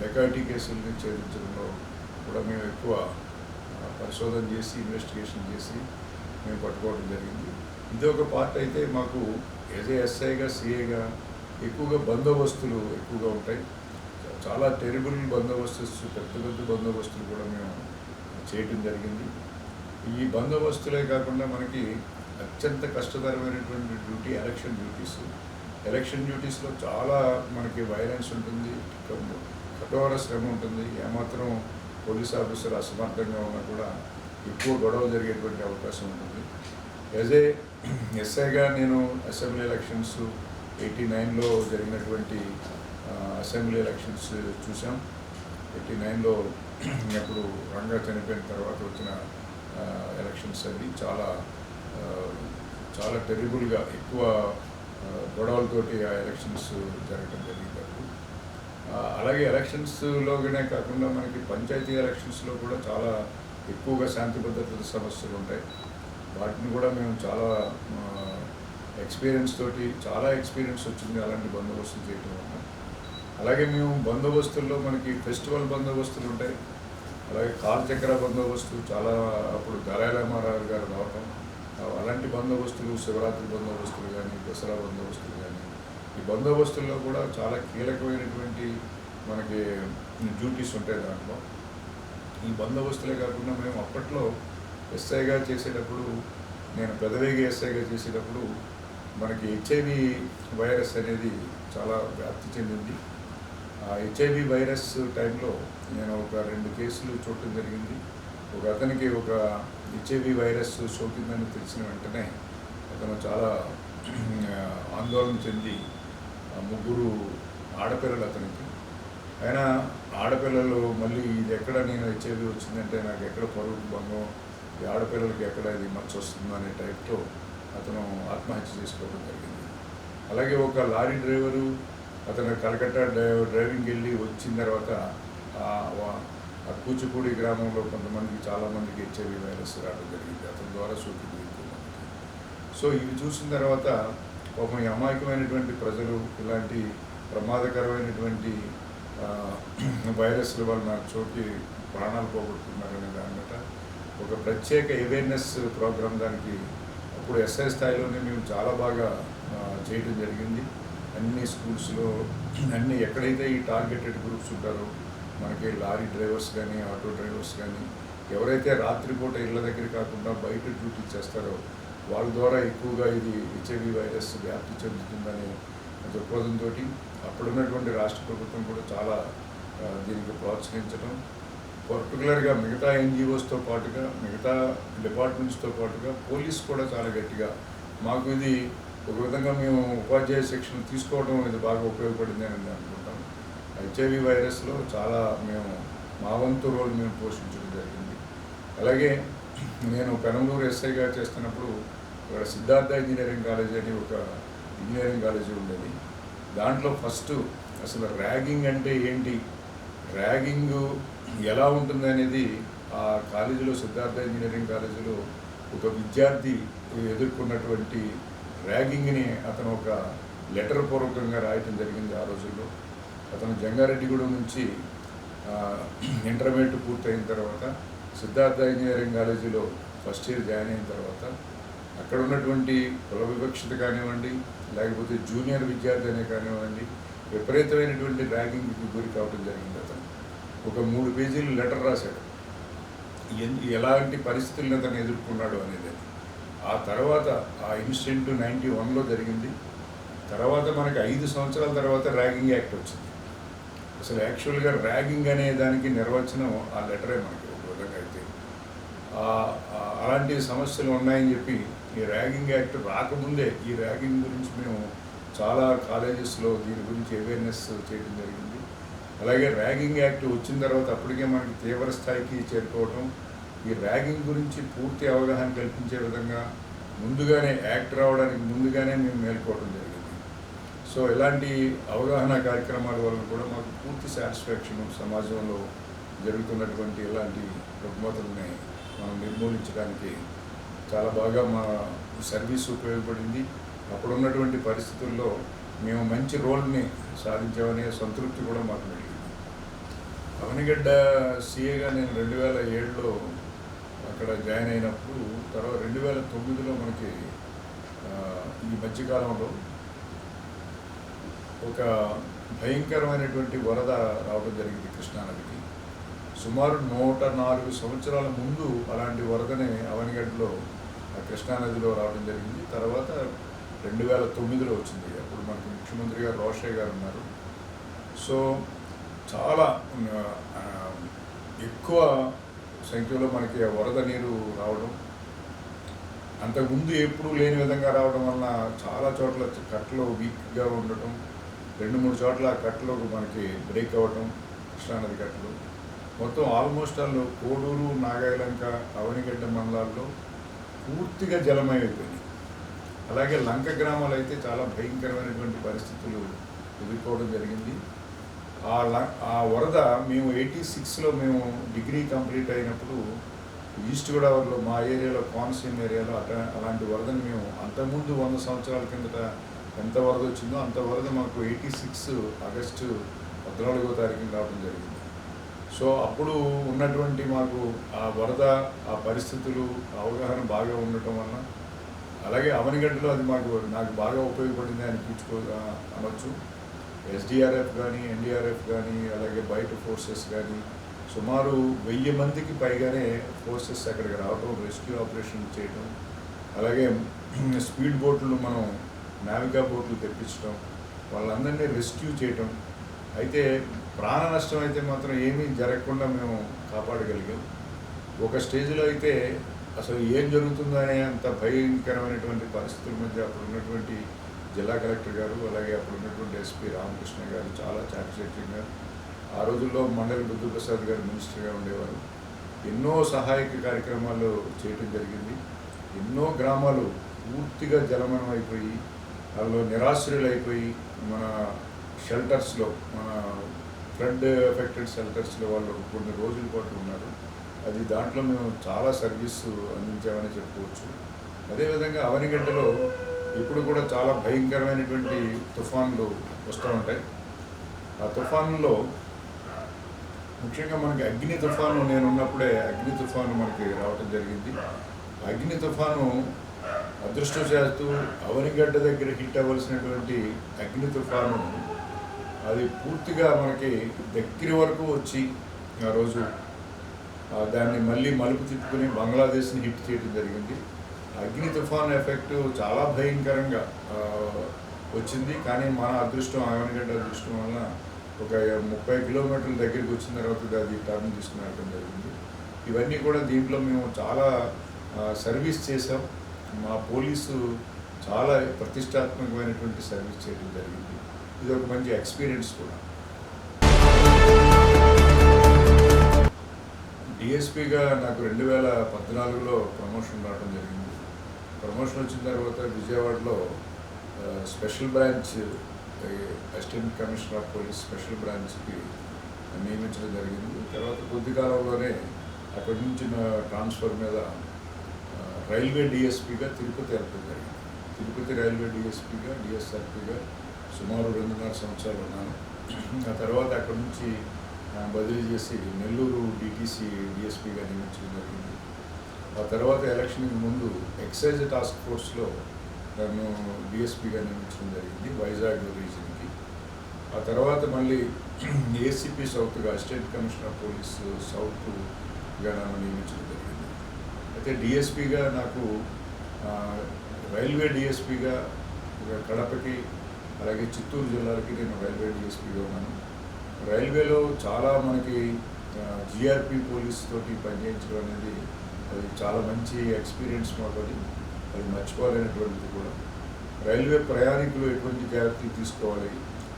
డెకాటీ కేసుల్ని ఛేదించడంలో కూడా మేము ఎక్కువ పరిశోధన చేసి, ఇన్వెస్టిగేషన్ చేసి మేము పట్టుకోవడం జరిగింది. ఇది ఒక పార్ట్ అయితే, మాకు యాజ్ ఏ ఎస్ఐగా, సిఏగా ఎక్కువగా బందోబస్తులు ఎక్కువగా ఉంటాయి. చాలా టెరిబుల్ బందోబస్తు, పెద్ద పెద్ద బందోబస్తులు కూడా మేము చేయటం జరిగింది. ఈ బందోబస్తులే కాకుండా మనకి అత్యంత కష్టతరమైనటువంటి డ్యూటీ ఎలక్షన్ డ్యూటీస్. ఎలక్షన్ డ్యూటీస్లో చాలా మనకి వైలెన్స్ ఉంటుంది, కఠోర శ్రమ ఉంటుంది. ఏమాత్రం పోలీస్ ఆఫీసర్ అసమర్థంగా ఉన్నా కూడా ఎక్కువ గొడవ జరిగేటువంటి అవకాశం ఉంటుంది. యాజ్ ఏ ఎస్ఐగా నేను అసెంబ్లీ ఎలక్షన్స్ 89లో జరిగినటువంటి అసెంబ్లీ ఎలక్షన్స్ చూసాం. 89లో అప్పుడు రంగా చనిపోయిన తర్వాత వచ్చిన ఎలక్షన్స్ అవి చాలా చాలా టెరిబుల్గా, ఎక్కువ గొడవలతోటి ఆ ఎలక్షన్స్ జరగడం జరిగింది అప్పుడు. అలాగే ఎలక్షన్స్లోనే కాకుండా మనకి పంచాయతీ ఎలక్షన్స్లో కూడా చాలా ఎక్కువగా శాంతి భద్రతల సమస్యలు ఉంటాయి. వాటిని కూడా మేము చాలా ఎక్స్పీరియన్స్ తోటి, చాలా ఎక్స్పీరియన్స్ వచ్చింది అలాంటి బందోబస్తులు చేయడం వల్ల. అలాగే మేము బందోబస్తుల్లో మనకి ఫెస్టివల్ బందోబస్తులు ఉంటాయి, అలాగే కాల్చక్ర బందోబస్తు, చాలా అప్పుడు దళారామారావు గారు రావటం, అలాంటి బందోబస్తులు, శివరాత్రి బందోబస్తులు కానీ, దసరా బందోబస్తులు కానీ, ఈ బందోబస్తుల్లో కూడా చాలా కీలకమైనటువంటి మనకి డ్యూటీస్ ఉంటాయి దాంట్లో. ఈ బందోబస్తులే కాకుండా మేము అప్పట్లో ఎస్ఐగా చేసేటప్పుడు, నేను పెదవేగి ఎస్ఐగా చేసేటప్పుడు మనకి హెచ్ఐవి వైరస్ అనేది చాలా వ్యాప్తి చెందింది. ఆ హెచ్ఐవి వైరస్ టైంలో నేను ఒక 2 కేసులు చూడటం జరిగింది. ఒక అతనికి ఒక హెచ్ఐవి వైరస్ సోకిందని తెలిసిన వెంటనే అతను చాలా ఆందోళన చెంది 3 ఆడపిల్లలు అతనికి. అయినా ఆడపిల్లలు మళ్ళీ ఇది ఎక్కడ నేను హెచ్ఐవి వచ్చిందంటే నాకు ఎక్కడ పరువు భంగం, ఈ ఆడపిల్లలకి ఎక్కడ ఇది మచ్చ వస్తుందో అనే టైప్తో అతను ఆత్మహత్య చేసుకోవడం జరిగింది. అలాగే ఒక లారీ డ్రైవరు అతను కలకత్తా డ్రైవింగ్ వెళ్ళి వచ్చిన తర్వాత ఆ కూచిపూడి గ్రామంలో కొంతమందికి, చాలామందికి హెచ్ఐవి వైరస్ రావడం జరిగింది. అతని ద్వారా సోకింది ఎక్కువ మందికి. సో ఇవి చూసిన తర్వాత పాపం ఈ అమాయకమైనటువంటి ప్రజలు ఇలాంటి ప్రమాదకరమైనటువంటి వైరస్ల వలన సోకి ప్రాణాలు పోగొట్టుకున్నారనే దాని మీద ఒక ప్రత్యేక అవేర్నెస్ ప్రోగ్రాం దానికి అప్పుడు ఎస్ఐ స్థాయిలోనే మేము చాలా బాగా చేయడం జరిగింది. అన్ని స్కూల్స్లో, అన్ని ఎక్కడైతే ఈ టార్గెటెడ్ గ్రూప్స్ ఉంటారో, మనకి లారీ డ్రైవర్స్ కానీ, ఆటో డ్రైవర్స్ కానీ, ఎవరైతే రాత్రిపూట ఇళ్ళ దగ్గర కాకుండా బయట డ్యూటీ చేస్తారో వాళ్ళ ద్వారా ఎక్కువగా ఇది హెచ్ఐవి వైరస్ వ్యాప్తి చెందుతుందనే దృక్పథంతో అప్పుడున్నటువంటి రాష్ట్ర ప్రభుత్వం కూడా చాలా దీనికి ప్రోత్సహించడం, పర్టికులర్గా మిగతా ఎన్జిఓస్తో పాటుగా మిగతా డిపార్ట్మెంట్స్తో పాటుగా పోలీస్ కూడా చాలా గట్టిగా మాకు ఇది ఒక విధంగా మేము ఉపాధ్యాయ శిక్షణ తీసుకోవడం ఇది బాగా ఉపయోగపడింది అని అనుకుంటాం. హెచ్ఐవి వైరస్లో చాలా మేము మా వంతు రోల్ మేము పోషించడం జరిగింది. అలాగే నేను పెనంలూరు ఎస్ఐగా చేస్తున్నప్పుడు ఇక్కడ సిద్ధార్థ ఇంజనీరింగ్ కాలేజ్ అని ఒక ఇంజనీరింగ్ కాలేజీ ఉండేది. దాంట్లో ఫస్ట్ అసలు ర్యాగింగ్ అంటే ఏంటి, ర్యాగింగ్ ఎలా ఉంటుంది అనేది ఆ కాలేజీలో సిద్ధార్థ ఇంజనీరింగ్ కాలేజీలో ఒక విద్యార్థి ఎదుర్కొన్నటువంటి ర్యాగింగ్ని అతను ఒక లెటర్ పూర్వకంగా రాయటం జరిగింది. ఆ రోజుల్లో అతను జంగారెడ్డిగూడెం నుంచి ఇంటర్మీడియట్ పూర్తయిన తర్వాత సిద్ధార్థ ఇంజనీరింగ్ కాలేజీలో ఫస్ట్ ఇయర్ జాయిన్ అయిన తర్వాత అక్కడ ఉన్నటువంటి కుల వివక్షత కానివ్వండి, లేకపోతే జూనియర్ విద్యార్థి అనే కానివ్వండి, విపరీతమైనటువంటి ర్యాగింగ్కి గురి కావడం జరిగింది. అతను ఒక 3 పేజీలు లెటర్ రాశాడు ఎలాంటి పరిస్థితులను అతను ఎదుర్కొన్నాడు అనేది. ఆ తర్వాత ఆ ఇన్సిడెంట్ 91లో జరిగింది. తర్వాత మనకి 5 సంవత్సరాల తర్వాత ర్యాగింగ్ యాక్ట్ వచ్చింది. అసలు యాక్చువల్గా ర్యాగింగ్ అనే దానికి నిర్వచనం ఆ లెటరే మనకి ఒక విధంగా అయితే అలాంటి సమస్యలు ఉన్నాయని చెప్పి ఈ ర్యాగింగ్ యాక్ట్ రాకముందే ఈ ర్యాగింగ్ గురించి మేము చాలా కాలేజెస్లో దీని గురించి అవేర్నెస్ చేయడం జరిగింది. అలాగే ర్యాగింగ్ యాక్ట్ వచ్చిన తర్వాత అప్పటికే మనకి తీవ్ర స్థాయికి చేరుకోవటం, ఈ ర్యాగింగ్ గురించి పూర్తి అవగాహన కల్పించే విధంగా ముందుగానే యాక్ట్ రావడానికి ముందుగానే మేము మేల్కోవడం జరిగింది. సో ఇలాంటి అవగాహన కార్యక్రమాల వల్ల కూడా మాకు పూర్తి సాటిస్ఫాక్షన్ సమాజంలో జరుగుతున్నటువంటి ఇలాంటి రుగ్మతల్ని మనం నిర్మూలించడానికి చాలా బాగా మా సర్వీస్ ఉపయోగపడింది. అప్పుడున్నటువంటి పరిస్థితుల్లో మేము మంచి రోల్ని సాధించామనే సంతృప్తి కూడా మాకు మిగిలింది. అవనిగడ్డ సిఏగా నేను 2007లో అక్కడ జాయిన్ అయినప్పుడు, తర్వాత 2009లో మనకి ఈ మధ్యకాలంలో ఒక భయంకరమైనటువంటి వరద రావడం జరిగింది కృష్ణానదికి. సుమారు 104 సంవత్సరాల ముందు అలాంటి వరదనే అవనిగడ్డలో కృష్ణానదిలో రావడం జరిగింది. తర్వాత 2009లో వచ్చింది. అప్పుడు మనకి ముఖ్యమంత్రి గారు రోషయ్య గారు ఉన్నారు. సో చాలా ఎక్కువ సంఖ్యలో మనకి వరద నీరు రావడం, అంతకుముందు ఎప్పుడూ లేని విధంగా రావడం వలన చాలా చోట్ల కట్టలు వీక్గా ఉండటం, 2-3 చోట్ల కట్టలు మనకి బ్రేక్ అవ్వటం, కృష్ణానది కట్టలు మొత్తం ఆల్మోస్ట్ ఆల్ కోడూరు, నాగాయలంక, అవనిగడ్డ మండలాల్లో పూర్తిగా జలమయమైపోయింది. అలాగే లంక గ్రామాలు అయితే చాలా భయంకరమైనటువంటి పరిస్థితులు ఎదుర్కోవడం జరిగింది. ఆ వరద మేము 86లో మేము డిగ్రీ కంప్లీట్ అయినప్పుడు ఈస్ట్ గోదావరిలో మా ఏరియాలో కోనసీమ ఏరియాలో అలాంటి వరదని మేము అంతకుముందు 100 సంవత్సరాల కిందట ఎంత వరద వచ్చిందో అంత వరద మాకు 86 ఆగస్టు 14వ తారీఖున రావడం జరిగింది. సో అప్పుడు ఉన్నటువంటి మాకు ఆ వరద, ఆ పరిస్థితులు, అవగాహన బాగా ఉండటం వలన, అలాగే అవనిగడ్డలో అది నాకు బాగా ఉపయోగపడింది అనొచ్చు. ఎస్డిఆర్ఎఫ్ కానీ, ఎన్డీఆర్ఎఫ్ కానీ, అలాగే బయట ఫోర్సెస్ కానీ సుమారు 1000 మందికి పైగానే ఫోర్సెస్ అక్కడికి రావడం, రెస్క్యూ ఆపరేషన్ చేయడం, అలాగే స్పీడ్ బోట్లు మనం నావికా బోట్లు తెప్పించడం, వాళ్ళందరినీ రెస్క్యూ చేయటం. అయితే ప్రాణ నష్టం అయితే మాత్రం ఏమీ జరగకుండా మేము కాపాడగలిగాం. ఒక స్టేజ్లో అయితే అసలు ఏం జరుగుతుందో అనే అంత భయంకరమైనటువంటి పరిస్థితుల మధ్య అప్పుడు ఉన్నటువంటి జిల్లా కలెక్టర్ గారు, అలాగే అప్పుడు ఉన్నటువంటి ఎస్పీ రామకృష్ణ గారు చాలా చాకచక్యంగా, ఆ రోజుల్లో మండలి బుద్ధప్రసాద్ గారు మినిస్టర్గా ఉండేవారు, ఎన్నో సహాయక కార్యక్రమాలు చేయటం జరిగింది. ఎన్నో గ్రామాలు పూర్తిగా జలమయం అయిపోయి, వాళ్ళు నిరాశ్రయులు అయిపోయి, మన షెల్టర్స్లో, మన ఫ్లడ్ ఎఫెక్టెడ్ షెల్టర్స్లో వాళ్ళు కొన్ని రోజుల పాటు ఉన్నారు. అది దాంట్లో మేము చాలా సర్వీస్ అందించామని చెప్పుకోవచ్చు. అదేవిధంగా అవనిగడ్డలో ఇప్పుడు కూడా చాలా భయంకరమైనటువంటి తుఫాన్లు వస్తూ ఉంటాయి. ఆ తుఫాన్లో ముఖ్యంగా మనకి అగ్ని తుఫాను, నేను ఉన్నప్పుడే అగ్ని తుఫాను మనకి రావటం జరిగింది. అగ్ని తుఫాను అదృష్టవశాత్తు అవనిగడ్డ దగ్గర హిట్ అవ్వాల్సినటువంటి అగ్ని తుఫాను అది పూర్తిగా మనకి దగ్గర వరకు వచ్చి ఆ రోజు దాన్ని మళ్ళీ మలుపు తిప్పుకుని బంగ్లాదేశ్ని హిట్ చేయడం జరిగింది. అగ్ని తుఫాన్ ఎఫెక్ట్ చాలా భయంకరంగా వచ్చింది. కానీ మన అదృష్టం, ఆవనగడ్డ అదృష్టం వలన ఒక 30 కిలోమీటర్ల దగ్గరికి వచ్చిన తర్వాత అది టర్న్ తీసుకుని వెళ్ళడం జరిగింది. ఇవన్నీ కూడా దీంట్లో మేము చాలా సర్వీస్ చేసాం. మా పోలీసు చాలా ప్రతిష్టాత్మకమైనటువంటి సర్వీస్ చేయడం జరిగింది. ఇది ఒక మంచి ఎక్స్పీరియన్స్ కూడా. డిఎస్పీగా నాకు 2014లో ప్రమోషన్ రావడం జరిగింది. ప్రమోషన్ వచ్చిన తర్వాత విజయవాడలో special branch assistant commissioner of police special బ్రాంచ్కి నియమించడం జరిగింది. తర్వాత కొద్ది కాలంలోనే అక్కడి నుంచి ట్రాన్స్ఫర్ మీద రైల్వే డిఎస్పీగా తిరుపతి వెళ్ళడం జరిగింది. తిరుపతి రైల్వే డిఎస్పీగా డిఎస్ఆర్పీగా సుమారు 2.5 సంవత్సరాలు ఉన్నాను. ఆ తర్వాత అక్కడి నుంచి బదిలీ చేసి నెల్లూరు డిటీసీ డిఎస్పీగా నియమించడం జరిగింది. ఆ తర్వాత ఎలక్షన్కి ముందు ఎక్సైజ్ టాస్క్ ఫోర్స్లో నన్ను డిఎస్పీగా నియమించడం జరిగింది వైజాగ్ రీజన్కి. ఆ తర్వాత మళ్ళీ ఏసీపీ సౌత్గా అసిస్టెంట్ కమిషనర్ ఆఫ్ పోలీస్ సౌత్గా నన్ను నియమించడం జరిగింది. అయితే డిఎస్పీగా నాకు రైల్వే డిఎస్పీగా కడపకి అలాగే చిత్తూరు జిల్లాలకి నేను రైల్వే డిఎస్పీగా ఉన్నాను. రైల్వేలో చాలా మనకి జిఆర్పి పోలీస్ తోటి పనిచేయించడం అనేది అది చాలా మంచి ఎక్స్పీరియన్స్ మాకు. అది మర్చిపోలేనటువంటిది కూడా. రైల్వే ప్రయాణికులు ఎటువంటి జాగ్రత్తలు తీసుకోవాలి,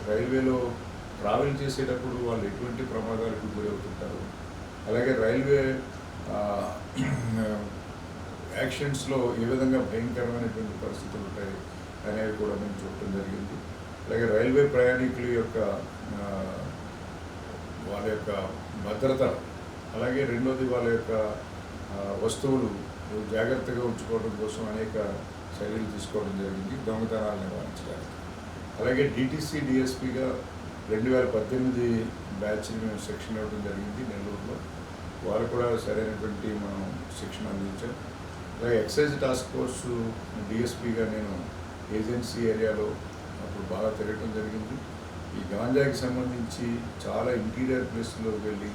రైల్వేలో ట్రావెల్ చేసేటప్పుడు వాళ్ళు ఎటువంటి ప్రమాదాలకు గురవుతుంటారు, అలాగే రైల్వే యాక్సిడెంట్స్లో ఏ విధంగా భయంకరమైనటువంటి పరిస్థితులు ఉంటాయి అనేవి కూడా మేము చూడటం జరిగింది. అలాగే రైల్వే ప్రయాణికుల యొక్క వాళ్ళ యొక్క భద్రత, అలాగే రెండోది వాళ్ళ యొక్క వస్తువులు జాగ్రత్తగా ఉంచుకోవడం కోసం అనేక చర్యలు తీసుకోవడం జరిగింది దొంగతనాలు నివారించడానికి. అలాగే డిటీసీ డిఎస్పీగా 2018 బ్యాచ్ని మేము శిక్షణ ఇవ్వడం జరిగింది నెల్లూరులో. వారు కూడా సరైనటువంటి మనం శిక్షణ అందించాం. అలాగే ఎక్సైజ్ టాస్క్ ఫోర్సు డిఎస్పీగా నేను ఏజెన్సీ ఏరియాలో అప్పుడు బాగా తిరగడం జరిగింది. ఈ గాంజాకి సంబంధించి చాలా ఇంటీరియర్ ప్లేస్లోకి వెళ్ళి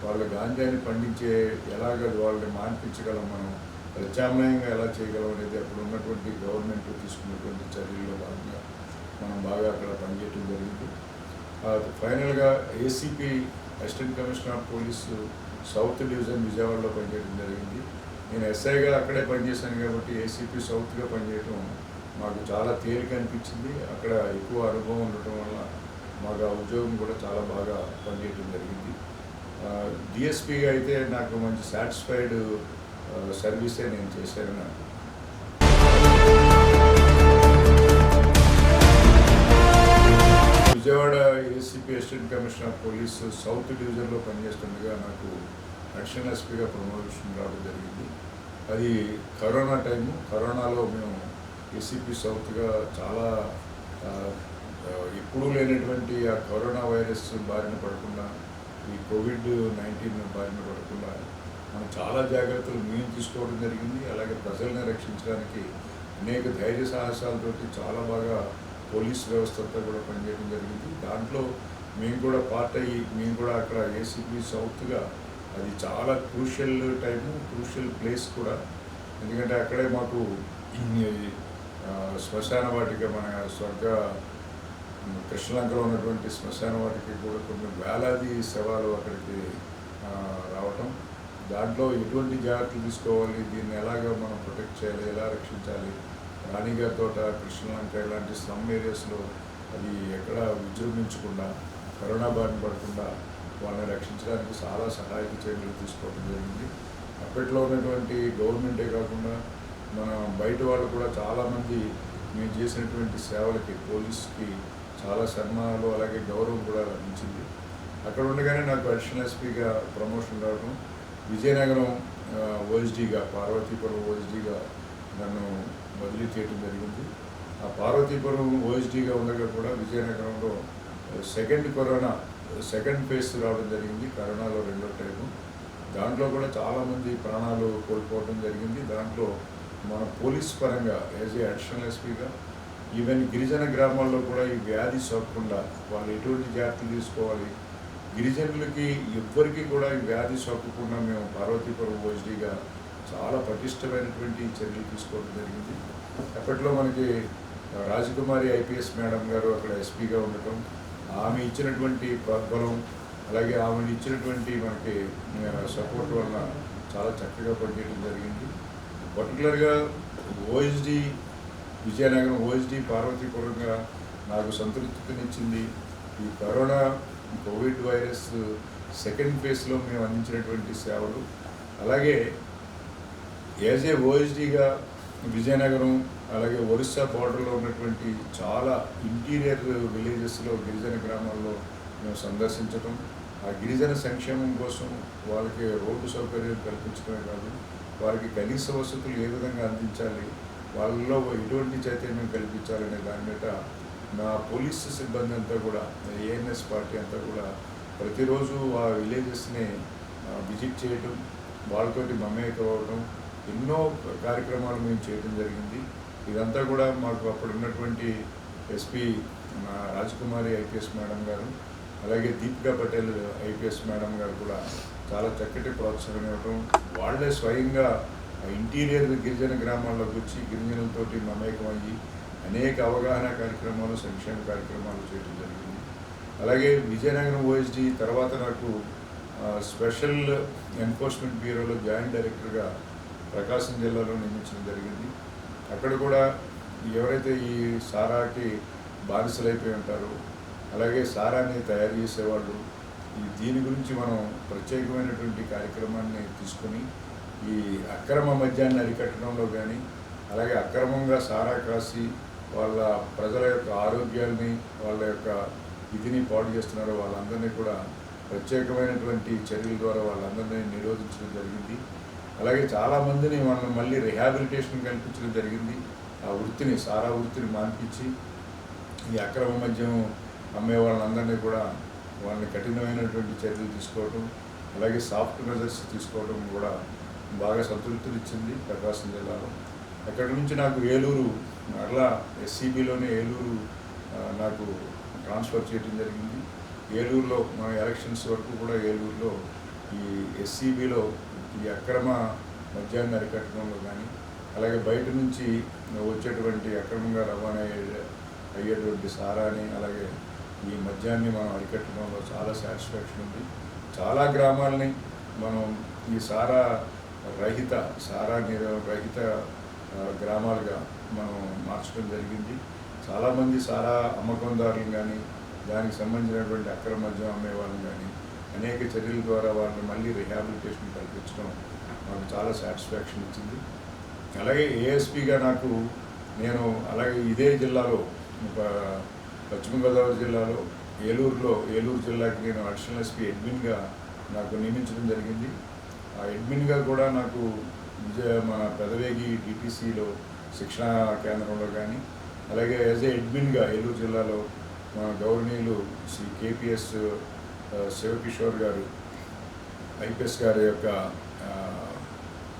వాళ్ళ గాంజాని పండించే ఎలాగ వాళ్ళని మాన్పించగలం, మనం ప్రత్యామ్నాయంగా ఎలా చేయగలం అనేది అప్పుడు ఉన్నటువంటి గవర్నమెంట్ తీసుకున్నటువంటి చర్యల్లో భాగంగా మనం బాగా అక్కడ పనిచేయడం జరిగింది. ఫైనల్గా ACP assistant commissioner of police south division విజయవాడలో పనిచేయడం జరిగింది. నేను ఎస్ఐగా అక్కడే పనిచేశాను కాబట్టి ఏసీపీ సౌత్గా పనిచేయడం మాకు చాలా తేలిక అనిపించింది. అక్కడ ఎక్కువ అనుభవం ఉండటం వల్ల మాకు ఆ ఉద్యోగం కూడా చాలా బాగా పనిచేయడం జరిగింది. డిఎస్పీగా అయితే నాకు మంచి సాటిస్ఫైడ్ సర్వీసే నేను చేశాను. నాకు Vijayawada ACP assistant commissioner of police south డివిజన్లో పనిచేస్తుండగా నాకు అడిషనల్ ఎస్పీగా ప్రమోషన్ రావడం జరిగింది. అది కరోనా టైము. కరోనాలో మేము ఏసీపీ సౌత్గా చాలా ఎప్పుడూ లేనటువంటి ఆ కరోనా వైరస్ బారిన పడకుండా, ఈ కోవిడ్-19 బారిన పడకుండా మనం చాలా జాగ్రత్తలు మేము తీసుకోవడం జరిగింది. అలాగే ప్రజల్ని రక్షించడానికి అనేక ధైర్య సాహసాలతోటి చాలా బాగా పోలీస్ వ్యవస్థ అంతా కూడా పనిచేయడం జరిగింది. దాంట్లో మేము కూడా పార్ట్ అయ్యి మేము కూడా అక్కడ ఏసీపీ సౌత్గా అది చాలా క్రూషియల్ టైము, క్రూషియల్ ప్లేస్ కూడా. ఎందుకంటే అక్కడే మాకు శ్మశాన వాటిక మన స్వర్గ కృష్ణలంకలో ఉన్నటువంటి శ్మశాన వాటికి కూడా కొన్ని వేలాది శవాలు అక్కడికి రావటం, దాంట్లో ఎటువంటి జాగ్రత్తలు తీసుకోవాలి, దీన్ని ఎలాగ మనం ప్రొటెక్ట్ చేయాలి, ఎలా రక్షించాలి, రాణిగారి తోట, కృష్ణలంక ఇలాంటి స్లమ్ ఏరియాస్లో అది ఎక్కడ విజృంభించకుండా, కరోనా బారిన పడకుండా వాళ్ళని రక్షించడానికి చాలా సహాయక చర్యలు తీసుకోవడం జరిగింది. అప్పట్లో ఉన్నటువంటి గవర్నమెంటే కాకుండా మన బయట వాళ్ళు కూడా చాలామంది మేము చేసినటువంటి సేవలకి పోలీస్కి చాలా సన్మానాలు అలాగే గౌరవం కూడా లభించింది. అక్కడ ఉండగానే నాకు అడిషనల్ ఎస్పీగా ప్రమోషన్ రావడం, విజయనగరం ఓఎస్డీగా పార్వతీపురం ఓఎస్డీగా నన్ను బదిలీ చేయడం జరిగింది. ఆ పార్వతీపురం ఓఎస్డీగా ఉండగా కూడా విజయనగరంలో సెకండ్ ఫేజ్ రావడం జరిగింది. కరోనాలో రెండో టైము. దాంట్లో కూడా చాలామంది ప్రాణాలు కోల్పోవడం జరిగింది. దాంట్లో మన పోలీస్ పరంగా యాజ్ ఏ అడిషనల్ ఎస్పీగా ఈవెన్ గిరిజన గ్రామాల్లో కూడా ఈ వ్యాధి సోకకుండా వాళ్ళు ఎటువంటి జాగ్రత్తలు తీసుకోవాలి, గిరిజనులకి ఎవ్వరికీ కూడా ఈ వ్యాధి సోకకుండా మేము పార్వతీపురం ఓఎస్డీగా చాలా పటిష్టమైనటువంటి చర్యలు తీసుకోవడం జరిగింది. అప్పట్లో మనకి రాజకుమారి ఐపీఎస్ మేడం గారు అక్కడ ఎస్పీగా ఉండటం, ఆమె ఇచ్చినటువంటి ప్రోద్బలం, అలాగే ఆమె ఇచ్చినటువంటి మనకి సపోర్ట్ వల్ల చాలా చక్కగా పనిచేయడం జరిగింది. పర్టికులర్గా ఓఎస్డీ విజయనగరం, ఓఎస్డీ పార్వతీపురంగా నాకు సంతృప్తినిచ్చింది. ఈ కరోనా కోవిడ్ వైరస్ సెకండ్ ఫేజ్లో మేము అందించినటువంటి సేవలు, అలాగే యాజ్ ఏ ఓఎస్డీగా విజయనగరం అలాగే ఒరిస్సా బార్డర్లో ఉన్నటువంటి చాలా ఇంటీరియర్ విలేజెస్లో గిరిజన గ్రామాల్లో మేము సందర్శించడం, ఆ గిరిజన సంక్షేమం కోసం వాళ్ళకి రోడ్డు సౌకర్యం కల్పించడమే కాదు, వారికి కనీస వసతులు ఏ విధంగా అందించాలి, వాళ్ళలో ఎటువంటి చైతన్యం కల్పించాలనే దాని మీద నా పోలీసు సిబ్బంది అంతా కూడా, ఏఎన్ఎస్ పార్టీ అంతా కూడా ప్రతిరోజు ఆ విలేజెస్ని విజిట్ చేయటం, వాళ్ళతోటి మమేకం అవ్వడం, ఎన్నో కార్యక్రమాలు మేము చేయడం జరిగింది. ఇదంతా కూడా మాకు అప్పుడు ఉన్నటువంటి ఎస్పీ రాజకుమారి ఐపీఎస్ మేడం గారు, అలాగే దీపికా పటేల్ ఐపీఎస్ మేడం గారు కూడా చాలా చక్కటి ప్రోత్సాహం ఇవ్వడం, వాళ్ళే స్వయంగా ఇంటీరియర్ గిరిజన గ్రామాల్లోకి వచ్చి గిరిజనులతోటి మమేకం అయ్యి అనేక అవగాహన కార్యక్రమాలు, సంక్షేమ కార్యక్రమాలు చేయడం జరిగింది. అలాగే విజయనగరం ఓఎస్డీ తర్వాత నాకు స్పెషల్ ఎన్ఫోర్స్మెంట్ బ్యూరోలో జాయింట్ డైరెక్టర్గా ప్రకాశం జిల్లాలో నియమించడం జరిగింది. అక్కడ కూడా ఎవరైతే ఈ సారాకి బానిసలైపోయి ఉంటారో, అలాగే సారాన్ని తయారు చేసేవాళ్ళు, దీని గురించి మనం ప్రత్యేకమైనటువంటి కార్యక్రమాన్ని తీసుకొని ఈ అక్రమ మద్యాన్ని అరికట్టడంలో కానీ, అలాగే అక్రమంగా సారా కాసి వాళ్ళ ప్రజల యొక్క ఆరోగ్యాల్ని, వాళ్ళ యొక్క ఇదిని పాడు చేస్తున్నారో వాళ్ళందరినీ కూడా ప్రత్యేకమైనటువంటి చర్యల ద్వారా వాళ్ళందరినీ నిరోధించడం జరిగింది. అలాగే చాలామందిని మనం మళ్ళీ రిహాబిలిటేషన్ కల్పించడం జరిగింది. ఆ వృత్తిని, సారా వృత్తిని మాన్పించి ఈ అక్రమ మద్యం అమ్మే వాళ్ళందరినీ కూడా వాళ్ళని కఠినమైనటువంటి చర్యలు తీసుకోవడం, అలాగే సాఫ్ట్ మెజర్స్ తీసుకోవడం కూడా బాగా సంతృప్తినిచ్చింది ప్రకాశం జిల్లాలో. అక్కడి నుంచి నాకు ఏలూరు, అట్లా ఎస్సీబీలోనే ఏలూరు నాకు ట్రాన్స్ఫర్ చేయడం జరిగింది. ఏలూరులో మన ఎలక్షన్స్ వరకు కూడా ఏలూరులో ఈ ఎస్సీబీలో ఈ అక్రమ మద్యాన్ని అరికట్టడంలో కానీ, అలాగే బయట నుంచి వచ్చేటువంటి అక్రమంగా రవాణా అయ్యేటువంటి సారాని, అలాగే ఈ మద్యాన్ని మనం అరికట్టడంలో చాలా సాటిస్ఫాక్షన్ ఉంది. చాలా గ్రామాలని మనం ఈ సారా రహిత గ్రామాలుగా మనం మార్చడం జరిగింది. చాలామంది సారా అమ్మకందారులు కానీ, దానికి సంబంధించినటువంటి అక్రమ మద్యం అమ్మే వాళ్ళని కానీ అనేక చర్యల ద్వారా వాళ్ళని మళ్ళీ రిహాబిలిటేషన్ కల్పించడం నాకు చాలా సాటిస్ఫాక్షన్ ఇచ్చింది. అలాగే ఏఎస్పీగా నేను అలాగే ఇదే జిల్లాలో, పశ్చిమ గోదావరి జిల్లాలో ఏలూరు జిల్లాకి నేను అడిషనల్ ఎస్పీ అడ్మిన్గా నాకు నియమించడం జరిగింది. ఆ అడ్మిన్గా కూడా నాకు మన పెదవేగి డిటిసిలో శిక్షణా కేంద్రంలో కానీ, అలాగే యాజ్ ఏ అడ్మిన్గా ఏలూరు జిల్లాలో మన గౌరవనీయులు శ్రీ కేపీఎస్ శివకిషోర్ గారు ఐపీఎస్ గారి యొక్క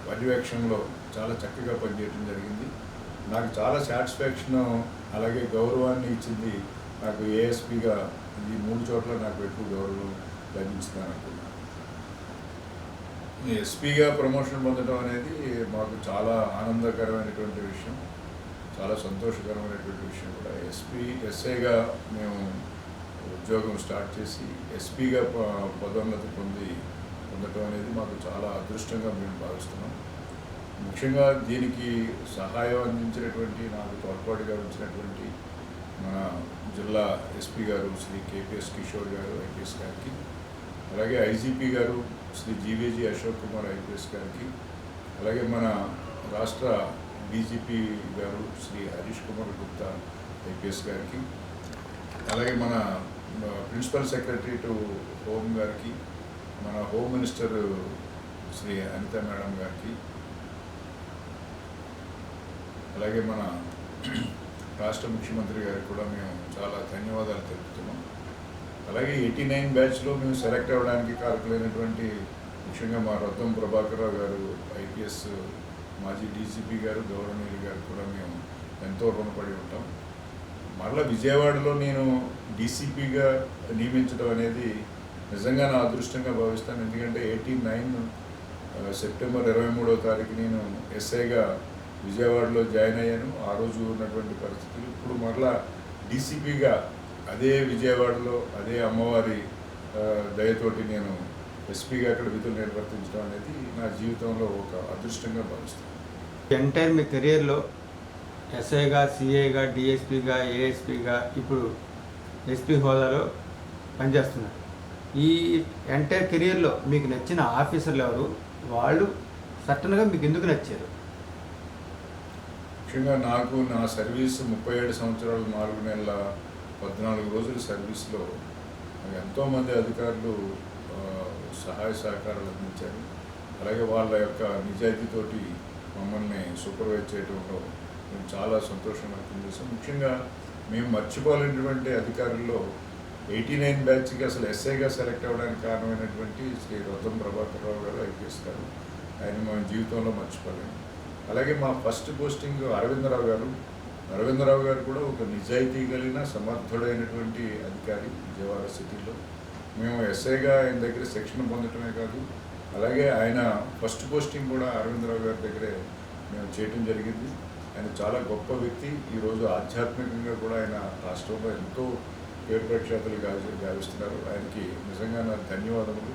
పర్యవేక్షణలో చాలా చక్కగా పనిచేయడం జరిగింది. నాకు చాలా సాటిస్ఫాక్షన్, అలాగే గౌరవాన్ని ఇచ్చింది నాకు ఏఎస్పీగా. ఈ 3 చోట్ల నాకు ఎక్కువ గౌరవం లభించిందని అనుకున్నాను. ఎస్పీగా ప్రమోషన్ పొందడం అనేది మాకు చాలా ఆనందకరమైనటువంటి విషయం, చాలా సంతోషకరమైనటువంటి విషయం కూడా. ఎస్ఐగా మేము ఉద్యోగం స్టార్ట్ చేసి ఎస్పీగా పదోన్నతి పొందటం అనేది మాకు చాలా అదృష్టంగా మేము భావిస్తున్నాం. ముఖ్యంగా దీనికి సహాయం అందించినటువంటి, నాకు తోడ్పాటుగా ఉంచినటువంటి మన జిల్లా ఎస్పీ గారు శ్రీ కేపీఎస్ కిషోర్ గారు ఐపీఎస్ గారికి, అలాగే ఐజీపీ గారు శ్రీ జీవేజీ అశోక్ కుమార్ ఐపీఎస్ గారికి, అలాగే మన రాష్ట్ర డీజీపీ గారు శ్రీ హరీష్ కుమార్ గుప్తా ఐపీఎస్ గారికి, అలాగే మన ప్రిన్సిపల్ సెక్రటరీ టు హోమ్ గారికి, మన home minister Shri Anitha madam గారికి, అలాగే మన రాష్ట్ర ముఖ్యమంత్రి గారికి కూడా మేము చాలా ధన్యవాదాలు తెలుపుతున్నాం. అలాగే 89 బ్యాచ్లో మేము సెలెక్ట్ అవ్వడానికి కారకులైనటువంటి ముఖ్యంగా మా రత్నం ప్రభాకరరావు గారు ఐపీఎస్ మాజీ డీజీపీ గారు, గౌరవనీయులు గారు కూడా మేము ఎంతో రుణపడి ఉంటాం. మరలా విజయవాడలో నేను డీసీపీగా నియమించడం అనేది నిజంగా నా అదృష్టంగా భావిస్తాను. ఎందుకంటే 89 సెప్టెంబర్ 23వ తారీఖు నేను ఎస్ఐగా విజయవాడలో జాయిన్ అయ్యాను. ఆ రోజు ఉన్నటువంటి పరిస్థితులు ఇప్పుడు మరలా డీసీపీగా అదే విజయవాడలో అదే అమ్మవారి దయతోటి నేను ఎస్పీగా అక్కడ విధులు నిర్వర్తించడం అనేది నా జీవితంలో ఒక అదృష్టంగా భావిస్తాను. ఎంటైర్ మీ కెరియర్లో ఎస్ఐగా, సిఐగా, డిఎస్పీగా, ఏఎస్పీగా, ఇప్పుడు ఎస్పీ హోదాలో పనిచేస్తున్నారు. ఈ ఎంటైర్ కెరియర్లో మీకు నచ్చిన ఆఫీసర్లు ఎవరు? వాళ్ళు సర్టన్గా మీకు ఎందుకు నచ్చారు? ముఖ్యంగా నాకు నా సర్వీస్ 37 సంవత్సరాలు 4 నెలల 14 రోజుల సర్వీస్లో ఎంతోమంది అధికారులు సహాయ సహకారాలు అందించారు. అలాగే వాళ్ళ యొక్క నిజాయితీతోటి మమ్మల్ని సూపర్వైజ్ చేయడంలో మేము చాలా సంతోషం వ్యక్తం చేసాం. ముఖ్యంగా మేము మర్చిపోలేనటువంటి అధికారుల్లో 89 బ్యాచ్కి అసలు ఎస్ఐగా సెలెక్ట్ అవ్వడానికి కారణమైనటువంటి శ్రీ రొద్దం ప్రభాకర్ రావు గారు, ఐపీఎస్ గారు. ఆయన మా జీవితంలో మర్చిపోలేము. అలాగే మా ఫస్ట్ పోస్టింగ్ అరవిందరావు గారు కూడా ఒక నిజాయితీ కలిగిన సమర్థుడైనటువంటి అధికారి విజయవాడ సిటీలో. మేము ఎస్ఐగా ఆయన దగ్గర శిక్షణ పొందటమే కాదు, అలాగే ఆయన ఫస్ట్ పోస్టింగ్ కూడా అరవిందరావు గారి దగ్గరే మేము చేయటం జరిగింది. ఆయన చాలా గొప్ప వ్యక్తి. ఈరోజు ఆధ్యాత్మికంగా కూడా ఆయన రాష్ట్రంలో ఎంతో పేరు ప్రఖ్యాతులు గావిస్తున్నారు. ఆయనకి నిజంగా నా ధన్యవాదములు.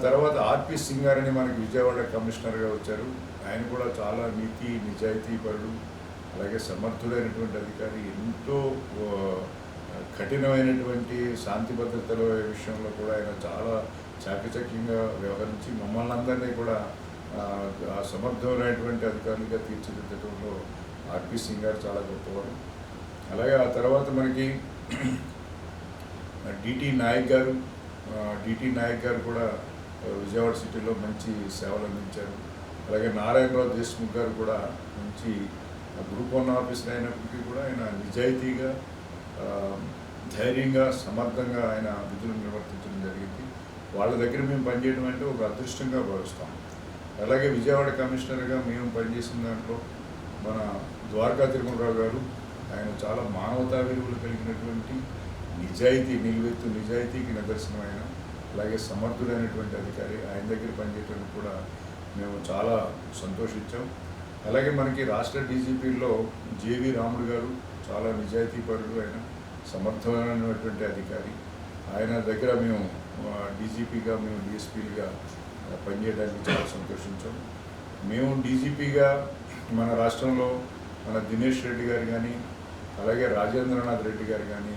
తర్వాత ఆర్పి సింగ్ గారని మనకి విజయవాడ కమిషనర్గా వచ్చారు. ఆయన కూడా చాలా నీతి నిజాయితీ పరుడు, అలాగే సమర్థుడైనటువంటి అధికారి. ఎంతో కఠినమైనటువంటి శాంతి భద్రతల విషయంలో కూడా ఆయన చాలా చాకచక్యంగా వ్యవహరించి మమ్మల్ని అందరినీ కూడా సమర్థమైనటువంటి అధికారులుగా తీర్చిదిద్దడంలో ఆర్పి సింగ్ గారు చాలా గొప్పవారు. అలాగే ఆ తర్వాత మనకి డిటి నాయక్ గారు కూడా విజయవాడ సిటీలో మంచి సేవలు అందించారు. అలాగే నారాయణరావు దేశ్ముఖ్ గారు కూడా మంచి గ్రూప్ 1 ఆఫీసర్ అయినప్పటికీ కూడా ఆయన నిజాయితీగా ధైర్యంగా సమర్థంగా ఆయన విధులు నిర్వర్తించడం జరిగింది. వాళ్ళ దగ్గర మేము పనిచేయడం అంటే ఒక అదృష్టంగా భావిస్తాం. అలాగే విజయవాడ కమిషనర్గా మేము పనిచేసిన దాంట్లో మన ద్వారకా తిరుమలరావు గారు, ఆయన చాలా మానవతా విలువలు కలిగినటువంటి నిలువెత్తు నిజాయితీకి నిదర్శనమైన, అలాగే సమర్థుడైనటువంటి అధికారి. ఆయన దగ్గర పనిచేయడానికి కూడా మేము చాలా సంతోషించాం. అలాగే మనకి రాష్ట్ర డీజీపీలో జేవి రాముడు గారు చాలా నిజాయితీపరుడు, ఆయన సమర్థమైనటువంటి అధికారి. ఆయన దగ్గర మేము డీజీపీగా మేము డిఎస్పీలుగా పనిచేయడానికి చాలా సంతోషించాం. మేము డీజీపీగా మన రాష్ట్రంలో మన దినేష్ రెడ్డి గారు కానీ, అలాగే రాజేంద్రనాథ్ రెడ్డి గారు కానీ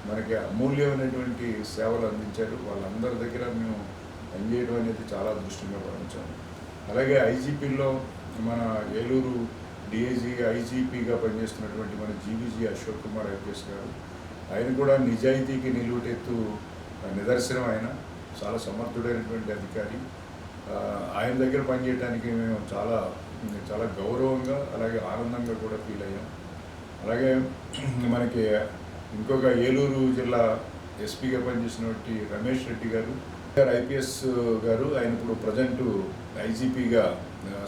మనకి అమూల్యమైనటువంటి సేవలు అందించారు. వాళ్ళందరి దగ్గర మేము పనిచేయడం అనేది చాలా అదృష్టంగా భావించాము. అలాగే ఐజీపీలో మన ఏలూరు డిఐజీ ఐజీపీగా పనిచేస్తున్నటువంటి మన జీబీజీ అశోక్ కుమార్ ఐపీఎస్ గారు, ఆయన కూడా నిజాయితీకి నిలువుటెత్తు నిదర్శనం. ఆయన చాలా సమర్థుడైనటువంటి అధికారి. ఆయన దగ్గర పనిచేయడానికి మేము చాలా చాలా గౌరవంగా అలాగే ఆనందంగా కూడా ఫీల్ అయ్యాం. అలాగే మనకి ఇంకొక ఏలూరు జిల్లా ఎస్పీగా పనిచేసినటువంటి రమేష్ రెడ్డి గారు ఐపీఎస్ గారు, ఆయన ఇప్పుడు ప్రజెంటు ఐజీపీగా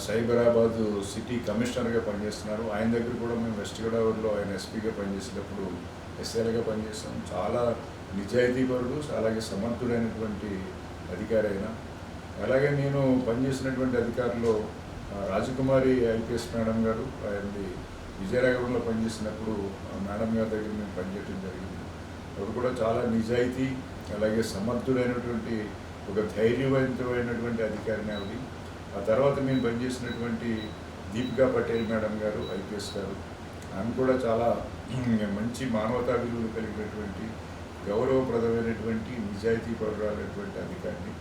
సైబరాబాద్ సిటీ కమిషనర్గా పనిచేస్తున్నారు. ఆయన దగ్గర కూడా మేము వెస్ట్ గోదావరిలో ఆయన ఎస్పీగా పనిచేసేటప్పుడు ఎస్ఐలుగా పనిచేస్తాం. చాలా నిజాయితీపరుడు, అలాగే సమర్థుడైనటువంటి అధికారి అయినా. అలాగే నేను పనిచేసినటువంటి అధికారుల్లో రాజకుమారి ఐపీఎస్ మేడం గారు, ఆయనది విజయనగరంలో పనిచేసినప్పుడు మేడం గారి దగ్గర మేము పనిచేయడం జరిగింది. అప్పుడు కూడా చాలా నిజాయితీ, అలాగే సమర్థుడైనటువంటి ఒక ధైర్యవంతమైనటువంటి అధికారిని ఆవిడ. ఆ తర్వాత మేము పనిచేసినటువంటి దీపికా పటేల్ మేడం గారు ఐపీఎస్ గారు, ఆమె కూడా చాలా మంచి మానవతా విలువలు కలిగినటువంటి గౌరవప్రదమైనటువంటి నిజాయితీ పరురాలైనటువంటి అధికారిని.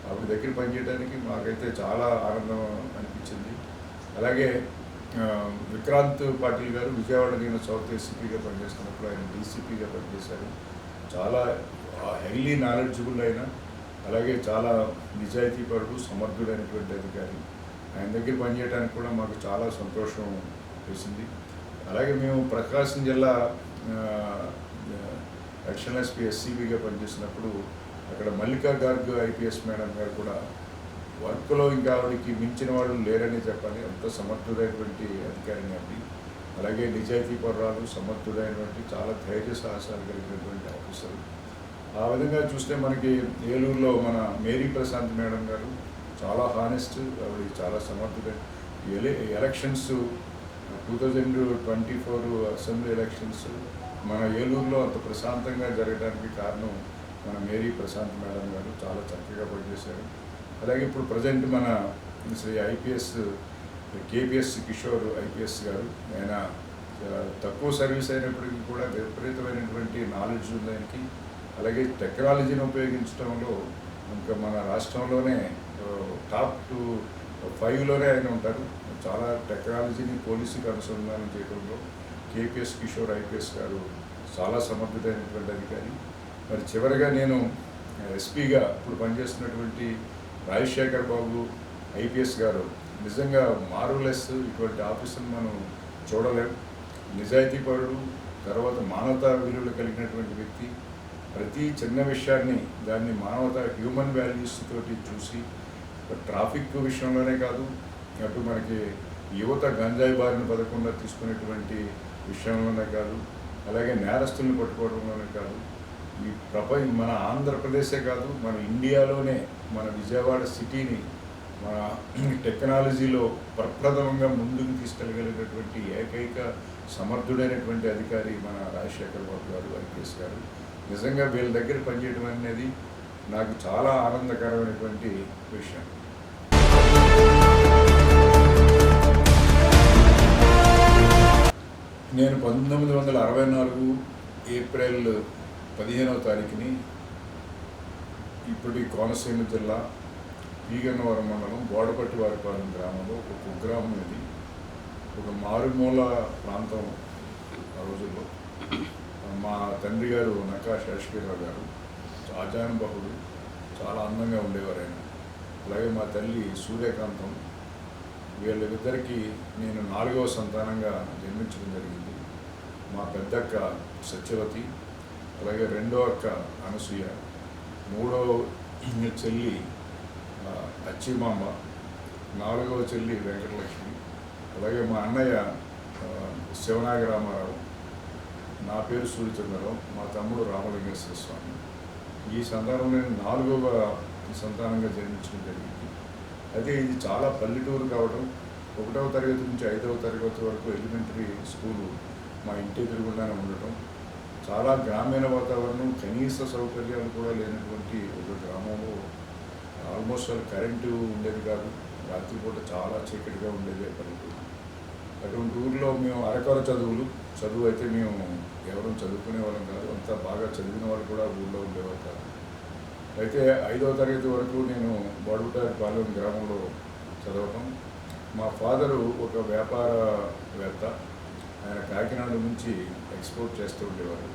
ఆవిడ దగ్గర పనిచేయడానికి మాకైతే చాలా ఆనందం అనిపించింది. అలాగే విక్రాంత్ పాటిల్ గారు విజయవాడ నేను సౌత్ ఏసీపీగా పనిచేస్తున్నప్పుడు ఆయన డీసీపీగా పనిచేశారు. చాలా హైలీ నాలెడ్జబుల్ అయిన, అలాగే చాలా నిజాయితీపరుడు, సమర్థుడైనటువంటి అధికారి. ఆయన దగ్గర పనిచేయడానికి కూడా మాకు చాలా సంతోషం వేసింది. అలాగే మేము ప్రకాశం జిల్లా అడిషనల్ ఎస్పీ ఎస్సీబీగా పనిచేసినప్పుడు అక్కడ మల్లికా గార్గ్ ఐపీఎస్ మేడం గారు కూడా వర్క్లో ఇంకా ఆవిడకి మించిన వాళ్ళు లేరని చెప్పాలి. అంత సమర్థుడైనటువంటి అధికారిని ఆవిడ. అలాగే నిజాయితీ పరురాలు, సమర్థుడైనటువంటి చాలా ధైర్య సాహసాలు కలిగినటువంటి ఆఫీసరు. ఆ ఆ విధంగా చూస్తే మనకి ఏలూరులో మన మేరీ ప్రశాంత్ మేడం గారు చాలా హానెస్ట్, ఆవిడ చాలా సమర్థుడే. ఎలక్షన్స్ 2024 అసెంబ్లీ ఎలక్షన్స్ మన ఏలూరులో అంత ప్రశాంతంగా జరగడానికి కారణం మన మేరీ ప్రశాంత్ మేడం గారు చాలా చక్కగా పనిచేశారు. అలాగే ఇప్పుడు ప్రజెంట్ మన Shri IPS KPS Kishore IPS గారు, ఆయన తక్కువ సర్వీస్ అయినప్పటికీ కూడా విపరీతమైనటువంటి నాలెడ్జ్ ఉంది ఆయనకి. అలాగే టెక్నాలజీని ఉపయోగించడంలో ఇంకా మన రాష్ట్రంలోనే టాప్ 5లోనే ఆయన ఉంటారు. చాలా టెక్నాలజీని పోలీసుకి అనుసంధానం చేయడంలో కేపీఎస్ కిషోర్ ఐపీఎస్ గారు చాలా సమర్థుడైనటువంటి అధికారి. మరి చివరిగా నేను ఎస్పీగా ఇప్పుడు పనిచేస్తున్నటువంటి రాజశేఖర్ బాబు ఐపీఎస్ గారు నిజంగా మార్వలెస్. ఇటువంటి ఆఫీసును మనం చూడలేం. నిజాయితీపరుడు, తర్వాత మానవతా విలువలు కలిగినటువంటి వ్యక్తి. ప్రతి చిన్న విషయాన్ని దాన్ని మానవతా హ్యూమన్ వాల్యూస్ తోటి చూసి ట్రాఫిక్ విషయంలోనే కాదు, అటు మనకి యువత గంజాయి బారిన పడకుండా తీసుకునేటువంటి విషయంలోనే కాదు, అలాగే నేరస్తుల్ని పట్టుకోవడంలోనే కాదు, ఈ మన ఆంధ్రప్రదేశే కాదు, మన ఇండియాలోనే మన విజయవాడ సిటీని మన టెక్నాలజీలో ప్రప్రథమంగా ముందుకు తీసుకెళ్ళగలిగినటువంటి ఏకైక సమర్థుడైనటువంటి అధికారి మన రాజశేఖర్ బాబు గారు ఐపీఎస్ గారు. నిజంగా వీళ్ళ దగ్గర పనిచేయడం అనేది నాకు చాలా ఆనందకరమైనటువంటి విషయం. నేను 1964 ఏప్రిల్ 15వ తారీఖుని ఇప్పటి కోనసీమ జిల్లా పీగన్నవరం మండలం బోడపట్టివారిపాలెం గ్రామంలో ఒక కుగ్రామం ఇది. ఒక మారుమూల ప్రాంతం. ఆ రోజుల్లో మా తండ్రి గారు నక్కా శేషగిరిరావు గారు ఆజానుబాహుడు, చాలా అందంగా ఉండేవారు ఆయన. అలాగే మా తల్లి సూర్యకాంతం. వీళ్ళిద్దరికీ నేను 4వ సంతానంగా జన్మించడం జరిగింది. మా పెద్దక్క సత్యవతి, అలాగే 2వ అక్క అనసూయ, 3వ చెల్లి అచ్చిమాంబ, 4వ చెల్లి వెంకటలక్ష్మి, అలాగే మా అన్నయ్య శివనాగరామారావు, నా పేరు సూర్యచంద్రరావు, మా తమ్ముడు రామలింగేశ్వర స్వామి. ఈ సంతానం నేను 4వ సంతానంగా జన్మించడం జరిగింది. అయితే ఇది చాలా పల్లెటూరు కావడం, 1వ తరగతి నుంచి 5వ తరగతి వరకు ఎలిమెంటరీ స్కూలు మా ఇంటి ఎదురుగుండానే ఉండటం, చాలా గ్రామీణ వాతావరణం, కనీస సౌకర్యాలు కూడా లేనటువంటి ఒక గ్రామంలో ఆల్మోస్ట్ కరెంటు ఉండేది కాదు. రాత్రిపూట చాలా చీకటిగా ఉండేది పల్లెటూరు. అటువంటి ఊరిలో మేము అరకొర చదువు అయితే మేము ఎవరు చదువుకునే వాళ్ళం కాదు. అంతా బాగా చదివిన వాళ్ళు కూడా ఊళ్ళో ఉండేవారు కాదు. అయితే 5వ తరగతి వరకు నేను బోడపట్టివారిపాలెం గ్రామంలో చదవటం. మా ఫాదరు ఒక వ్యాపారవేత్త. ఆయన కాకినాడ నుంచి ఎక్స్పోర్ట్ చేస్తూ ఉండేవారు.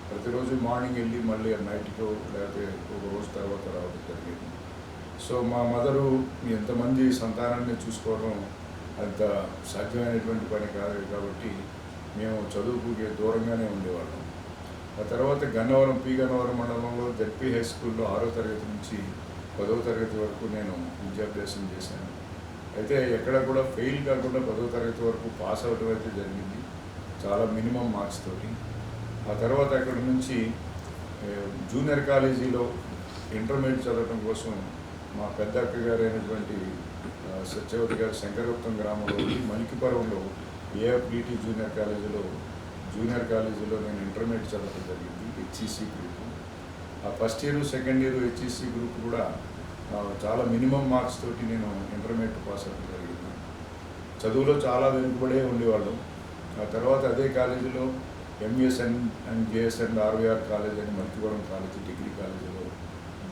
ప్రతిరోజు మార్నింగ్ వెళ్ళి మళ్ళీ నైట్కో లేకపోతే ఒక రోజు తర్వాత రావడం జరిగేది. సో మా మదరు ఎంతమంది సంతానాన్ని చూసుకోవడం అంత సాధ్యమైనటువంటి పని కాదు కాబట్టి మేము చదువుకు దూరంగానే ఉండేవాళ్ళం. ఆ తర్వాత గన్నవరం మండలంలో జడ్పీ హై స్కూల్లో 6వ తరగతి నుంచి 10వ తరగతి వరకు నేను విద్యాభ్యాసం చేశాను. అయితే ఎక్కడ కూడా ఫెయిల్ కాకుండా 10వ తరగతి వరకు పాస్ అవ్వడం అయితే జరిగింది, చాలా మినిమం మార్క్స్ తోటి. ఆ తర్వాత అక్కడ నుంచి జూనియర్ కాలేజీలో ఇంటర్మీడియట్ చదవడం కోసం మా పెద్ద అక్క గారు అయినటువంటి సత్యవతి గారు శంకరగుప్తం గ్రామంలో మలికిపురంలో ఏఎఫ్డిటి జూనియర్ కాలేజీలో నేను ఇంటర్మీడియట్ చదవడం జరిగింది, హెచ్ఈసి గ్రూప్. ఆ first year second year HEC group కూడా చాలా మినిమం మార్క్స్ తోటి నేను ఇంటర్మీడియట్ పాస్ అవ్వడం జరిగింది. చదువులో చాలా వెనుకబడే ఉండేవాళ్ళం. ఆ తర్వాత అదే కాలేజీలో MSN and JSN RVR college అని మలికిపురం కాలేజీ డిగ్రీ కాలేజీలో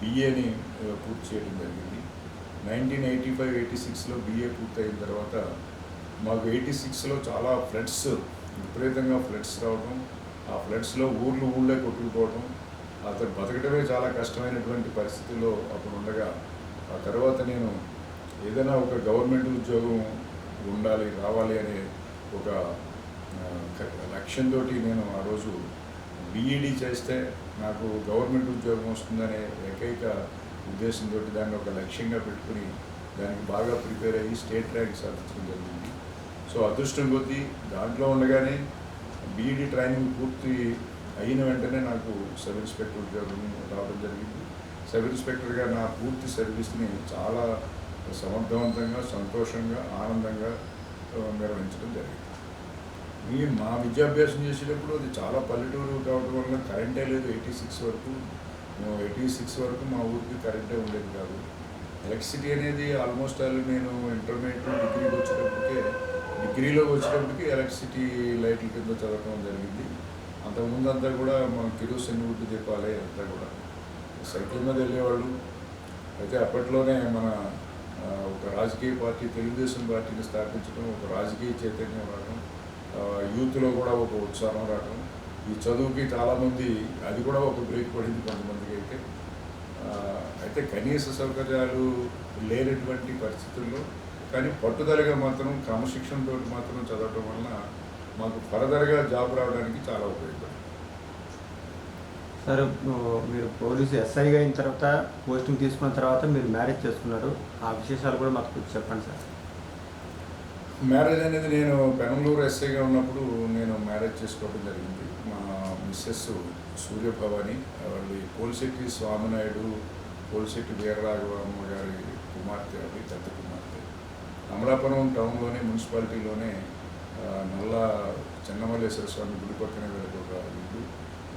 బిఏని పూర్తి చేయడం జరిగింది. 1985-86లో బిఏ పూర్తయిన తర్వాత మాకు 86లో చాలా విపరీతంగా ఫ్లడ్స్ రావడం, ఆ ఫ్లడ్స్లో ఊళ్ళే కొట్టుకుపోవడం, అతను బతకడమే చాలా కష్టమైనటువంటి పరిస్థితుల్లో అప్పుడు ఉండగా, ఆ తర్వాత నేను ఏదైనా ఒక గవర్నమెంట్ ఉద్యోగం రావాలి అనే ఒక లక్ష్యంతో నేను ఆ రోజు బీఈడీ చేస్తే నాకు గవర్నమెంట్ ఉద్యోగం వస్తుందనే ఏకైక ఉద్దేశంతో దాన్ని ఒక లక్ష్యంగా పెట్టుకుని దానికి బాగా ప్రిపేర్ అయ్యి స్టేట్ ర్యాంక్ సాధించడం జరిగింది. సో అదృష్టం కొద్దీ దాంట్లో ఉండగానే బీఈడీ ట్రైనింగ్ పూర్తి అయిన వెంటనే నాకు సబ్ ఇన్స్పెక్టర్ ఉద్యోగం రావడం జరిగింది. సబ్ ఇన్స్పెక్టర్గా నా పూర్తి సర్వీస్ని చాలా సమర్థవంతంగా, సంతోషంగా, ఆనందంగా నిర్వహించడం జరిగింది. మా విద్యాభ్యాసం చేసేటప్పుడు అది చాలా పల్లెటూరు కావడం వల్ల కరెంటే లేదు. 86 వరకు 86 వరకు మా ఊరికి కరెంటే ఉండేది కాదు. ఎలక్ట్రిసిటీ అనేది ఆల్మోస్ట్ నేను ఇంటర్మీడియట్ డిగ్రీలోకి వచ్చేటప్పటికి ఎలక్ట్రిసిటీ లైట్ల కింద చదవడం జరిగింది. అంతకుముందు అంతా కూడా మన కిరోసిన్ వుడ్ దీపాలే అంతా కూడా సైకిల్ మీద వెళ్ళేవాళ్ళు. అయితే అప్పట్లోనే మన ఒక రాజకీయ పార్టీ తెలుగుదేశం పార్టీని స్థాపించడం, ఒక రాజకీయ చైతన్యం రావడం, యూత్లో కూడా ఒక ఉత్సాహం రావడం, ఈ చదువుకి చాలామంది అది కూడా ఒక బ్రేక్ పడింది కొంతమందికి అయితే కనీస సౌకర్యాలు లేనటువంటి పరిస్థితుల్లో కానీ పట్టుదలగా మాత్రం క్రమశిక్షణతో మాత్రం చదవటం వలన మాకు ఫర్దర్గా జాబ్ రావడానికి చాలా ఉపయోగపడింది. సార్, మీరు పోలీసు ఎస్ఐగా అయిన తర్వాత పోస్టింగ్ తీసుకున్న తర్వాత మీరు మ్యారేజ్ చేసుకున్నారు. ఆ విశేషాలు కూడా మాకు కొంచెం చెప్పండి సార్. మ్యారేజ్ అనేది నేను పెనంలూరు ఎస్ఐగా ఉన్నప్పుడు నేను మ్యారేజ్ చేసుకోవడం జరిగింది. మా మిస్సెస్ సూర్యభవాని, వాళ్ళు పోలిశెట్టి స్వామినాయుడు, పోలిశెట్టి వీరరాఘవమ్మ గారి కుమార్తె, అవి పెద్ద కుమార్తె. అమలాపురం టౌన్లోనే మున్సిపాలిటీలోనే నల్ల చెన్నమల్లేశ్వర స్వామి గుడి పక్కనే వీళ్ళకి ఒక ఇల్లు.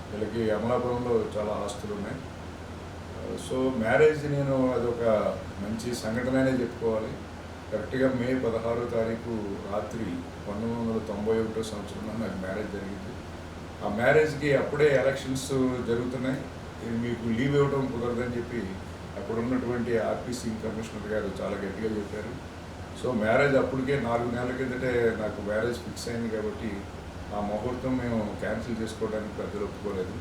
వీళ్ళకి అమలాపురంలో చాలా ఆస్తులు ఉన్నాయి. సో మ్యారేజ్ నేను అదొక మంచి సంఘటననే చెప్పుకోవాలి. కరెక్ట్గా మే 16వ తారీఖు రాత్రి 1991 సంవత్సరంలో నాకు మ్యారేజ్ జరిగింది. ఆ మ్యారేజ్కి అప్పుడే ఎలక్షన్స్ జరుగుతున్నాయి, మీకు లీవ్ ఇవ్వడం కుదరదని చెప్పి అక్కడ ఉన్నటువంటి ఆర్టీసీ కమిషనర్ గారు చాలా గట్టిగా చెప్పారు. సో మ్యారేజ్ అప్పటికే 4 నెలల కిందటే నాకు మ్యారేజ్ ఫిక్స్ అయింది కాబట్టి ఆ ముహూర్తం మేము క్యాన్సిల్ చేసుకోవడానికి పెద్దలు ఒప్పుకోలేదు.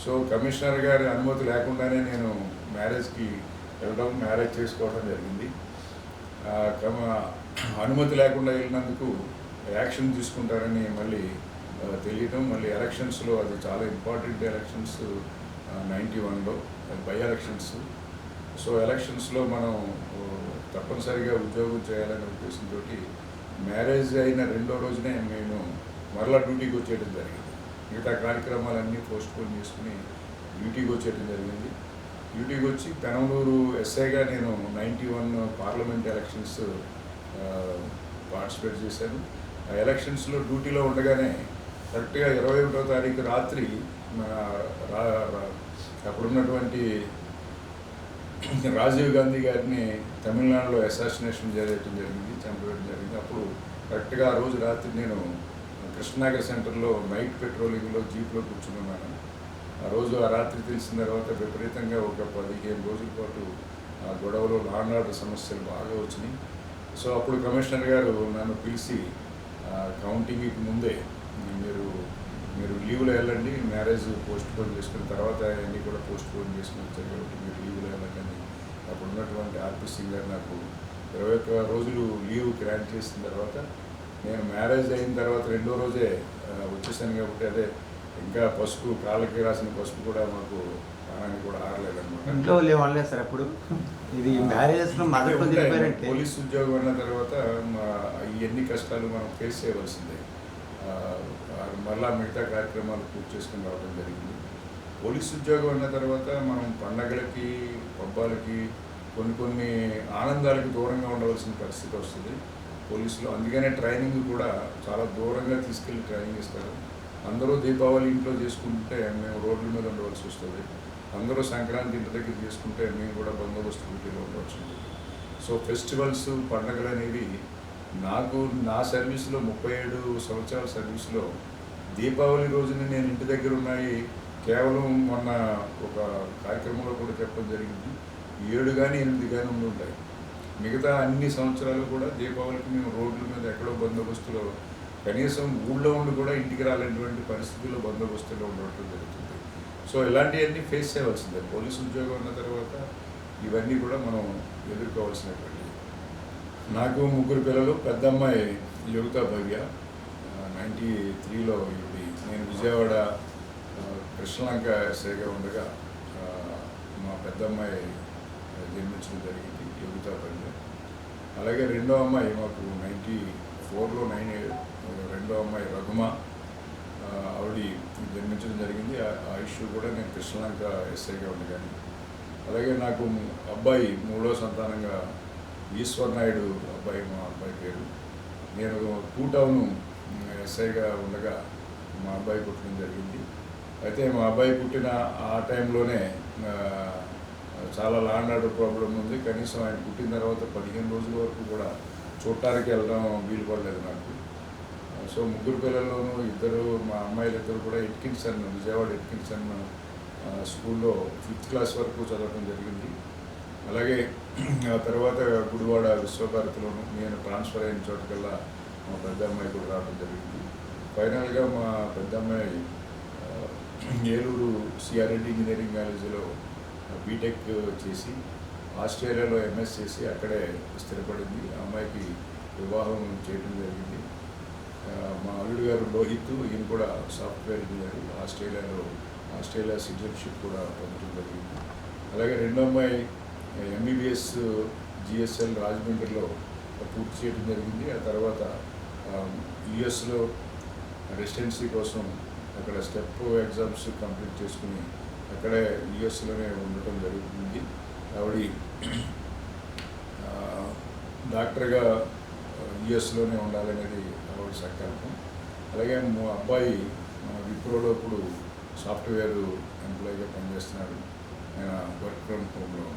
సో కమిషనర్ గారి అనుమతి లేకుండానే నేను మ్యారేజ్కి వెళ్ళడం, మ్యారేజ్ చేసుకోవడం జరిగింది. అనుమతి లేకుండా వెళ్ళినందుకు యాక్షన్ తీసుకుంటారని మళ్ళీ తెలియటం, మళ్ళీ ఎలక్షన్స్లో అది చాలా ఇంపార్టెంట్ ఎలక్షన్స్ 91లో బై ఎలక్షన్స్. సో ఎలక్షన్స్లో మనం తప్పనిసరిగా ఉద్యోగం చేయాలనే ఉద్దేశంతో మ్యారేజ్ అయిన 2వ రోజునే నేను మరలా డ్యూటీకి వచ్చేయడం జరిగింది. మిగతా కార్యక్రమాలన్నీ పోస్ట్పోన్ చేసుకుని డ్యూటీకి వచ్చేయడం జరిగింది. డ్యూటీకి వచ్చి పెనంలూరు ఎస్ఐగా నేను 91 పార్లమెంట్ ఎలక్షన్స్ పార్టిసిపేట్ చేశాను. ఆ ఎలక్షన్స్లో డ్యూటీలో ఉండగానే కరెక్ట్గా 21వ తారీఖు రాత్రి అప్పుడున్నటువంటి రాజీవ్ గాంధీ గారిని తమిళనాడులో అసాసినేషన్ చేయడం జరిగింది, చంపేయడం జరిగింది. అప్పుడు కరెక్ట్గా ఆ రోజు రాత్రి నేను కృష్ణనగర్ సెంటర్లో నైట్ పెట్రోలింగ్లో జీప్లో కూర్చున్నాను. ఆ రోజు ఆ రాత్రి తెలిసిన తర్వాత విపరీతంగా ఒక 15 రోజుల పాటు ఆ గొడవలో లా అండ్ ఆర్డర్ సమస్యలు బాగా వచ్చినాయి. సో అప్పుడు కమిషనర్ గారు నన్ను పిలిచి కౌంటింగ్కి ముందే మీరు లీవ్లో వెళ్ళండి, మ్యారేజ్ పోస్ట్పోన్ చేసుకున్న తర్వాత అన్నీ కూడా పోస్ట్పోన్ చేసుకుని వచ్చారు కాబట్టి మీరు లీవ్లో వెళ్ళండి అని అప్పుడు ఉన్నటువంటి ఆర్పీసీ గారు నాకు 21 రోజులు లీవ్ గ్రాంట్ చేసిన తర్వాత నేను మ్యారేజ్ అయిన తర్వాత 2వ రోజే వచ్చేసాను కాబట్టి అదే ఇంకా పసుపు కాళ్ళకి రాసిన పసుపు కూడా మాకు ప్రాణాన్ని కూడా ఆరలేదన్నమాట. ఇంట్లో లేవాళ్ళే సార్ అప్పుడు ఇది మ్యారేజెస్లో పోలీస్ ఉద్యోగం అన్న తర్వాత ఎన్ని కష్టాలు మనం ఫేస్ చేయవలసిందే. మళ్ళా మిగతా కార్యక్రమాలు పూర్తి చేసుకుని రావడం జరిగింది. పోలీస్ ఉద్యోగం అన్న తర్వాత మనం పండగలకి, పబ్బాలకి, కొన్ని ఆనందాలకి దూరంగా ఉండవలసిన పరిస్థితి వస్తుంది పోలీసులో. అందుకనే ట్రైనింగ్ కూడా చాలా దూరంగా తీసుకెళ్ళి ట్రైనింగ్ ఇస్తారు. అందరూ దీపావళి ఇంట్లో చేసుకుంటే మేము రోడ్ల మీద ఉండవలసి వస్తుంది. అందరూ సంక్రాంతి ఇంటి దగ్గర చేసుకుంటే మేము కూడా బందోబస్తు డ్యూటీలో ఉండవలసి ఉంటుంది. సో ఫెస్టివల్స్, పండుగలు అనేవి నాకు నా సర్వీస్లో 37 సంవత్సరాల సర్వీస్లో దీపావళి రోజున నేను ఇంటి దగ్గర ఉన్నాయి కేవలం మొన్న ఒక కార్యక్రమంలో కూడా చెప్పడం జరిగింది, 7 కానీ 8 కానీ ఉంటాయి. మిగతా అన్ని సంవత్సరాలు కూడా దీపావళికి మేము రోడ్ల మీద ఎక్కడో బందోబస్తులో, కనీసం ఊళ్ళో ఉండి కూడా ఇంటికి రాలేటువంటి పరిస్థితుల్లో బందోబస్తులో ఉండటం జరుగుతుంది. సో ఇలాంటివన్నీ ఫేస్ చేయవలసిందే. పోలీసు ఉద్యోగం ఉన్న తర్వాత ఇవన్నీ కూడా మనం ఎదుర్కోవాల్సినటువంటి. నాకు 3 పిల్లలు. పెద్ద అమ్మాయి యోగితా భవ్య 93లో నేను విజయవాడ కృష్ణలంక ఎస్ఐగా ఉండగా మా పెద్ద అమ్మాయి జన్మించడం జరిగింది, యోగితా భవ్య. అలాగే 2వ అమ్మాయి మాకు 94లో 2వ అమ్మాయి రఘుమ, ఆవిడ జన్మించడం జరిగింది. ఆ ఇష్యూ కూడా నేను కృష్ణలంక ఎస్ఐగా ఉంది. కానీ అలాగే నాకు అబ్బాయి మూడో సంతానంగా ఈశ్వర్ నాయుడు అబ్బాయి, మా అబ్బాయి పేరు. నేను 2 టౌన్ ఎస్ఐగా ఉండగా మా అబ్బాయి పుట్టడం జరిగింది. అయితే మా అబ్బాయి పుట్టిన ఆ టైంలోనే చాలా లా అండ్ ఆర్డర్ ప్రాబ్లం ఉంది. కనీసం ఆయన పుట్టిన తర్వాత 15 రోజుల వరకు కూడా చూడటానికి వెళ్ళడం వీలు పడలేదు నాకు. సో 3 పిల్లల్లోనూ 2 మా అమ్మాయిలు 2 కూడా ఎట్కిన్సన్, విజయవాడ ఎట్కిన్సన్ స్కూల్లో 5th క్లాస్ వరకు చదవడం జరిగింది. అలాగే ఆ తర్వాత గుడివాడ విశ్వభారతిలోను నేను ట్రాన్స్ఫర్ అయిన చోటుకల్లా మా పెద్ద అమ్మాయి కూడా రావడం జరిగింది. ఫైనల్గా మా పెద్ద అమ్మాయి ఏలూరు సిఆర్రెడ్డి ఇంజనీరింగ్ కాలేజీలో బీటెక్ చేసి ఆస్ట్రేలియాలో ఎంఎస్ చేసి అక్కడే స్థిరపడింది. ఆ అమ్మాయికి వివాహం చేయడం జరిగింది. మా అల్లుడు గారు లోహిత్, ఈయన కూడా సాఫ్ట్వేర్ ఇంజనీర్, ఆస్ట్రేలియా సిటిజన్షిప్ కూడా పొందడం జరిగింది. అలాగే రెండో అమ్మాయి ఎంబీబీఎస్ జిఎస్ఎల్ రాజమండ్రిలో పూర్తి చేయడం జరిగింది. ఆ తర్వాత యుఎస్లో రెసిడెన్సీ కోసం అక్కడ స్టెప్ ఎగ్జామ్స్ కంప్లీట్ చేసుకుని అక్కడే యుఎస్లోనే ఉండటం జరుగుతుంది. ఆవిడ డాక్టర్గా యుఎస్లోనే ఉండాలనేది ఆవిడ సంకల్పం. అలాగే మా అబ్బాయి విప్రోలో ఇప్పుడు సాఫ్ట్వేర్ ఎంప్లాయీగా పనిచేస్తున్నాడు. ఆయన వర్క్ ఫ్రమ్ హోమ్లో.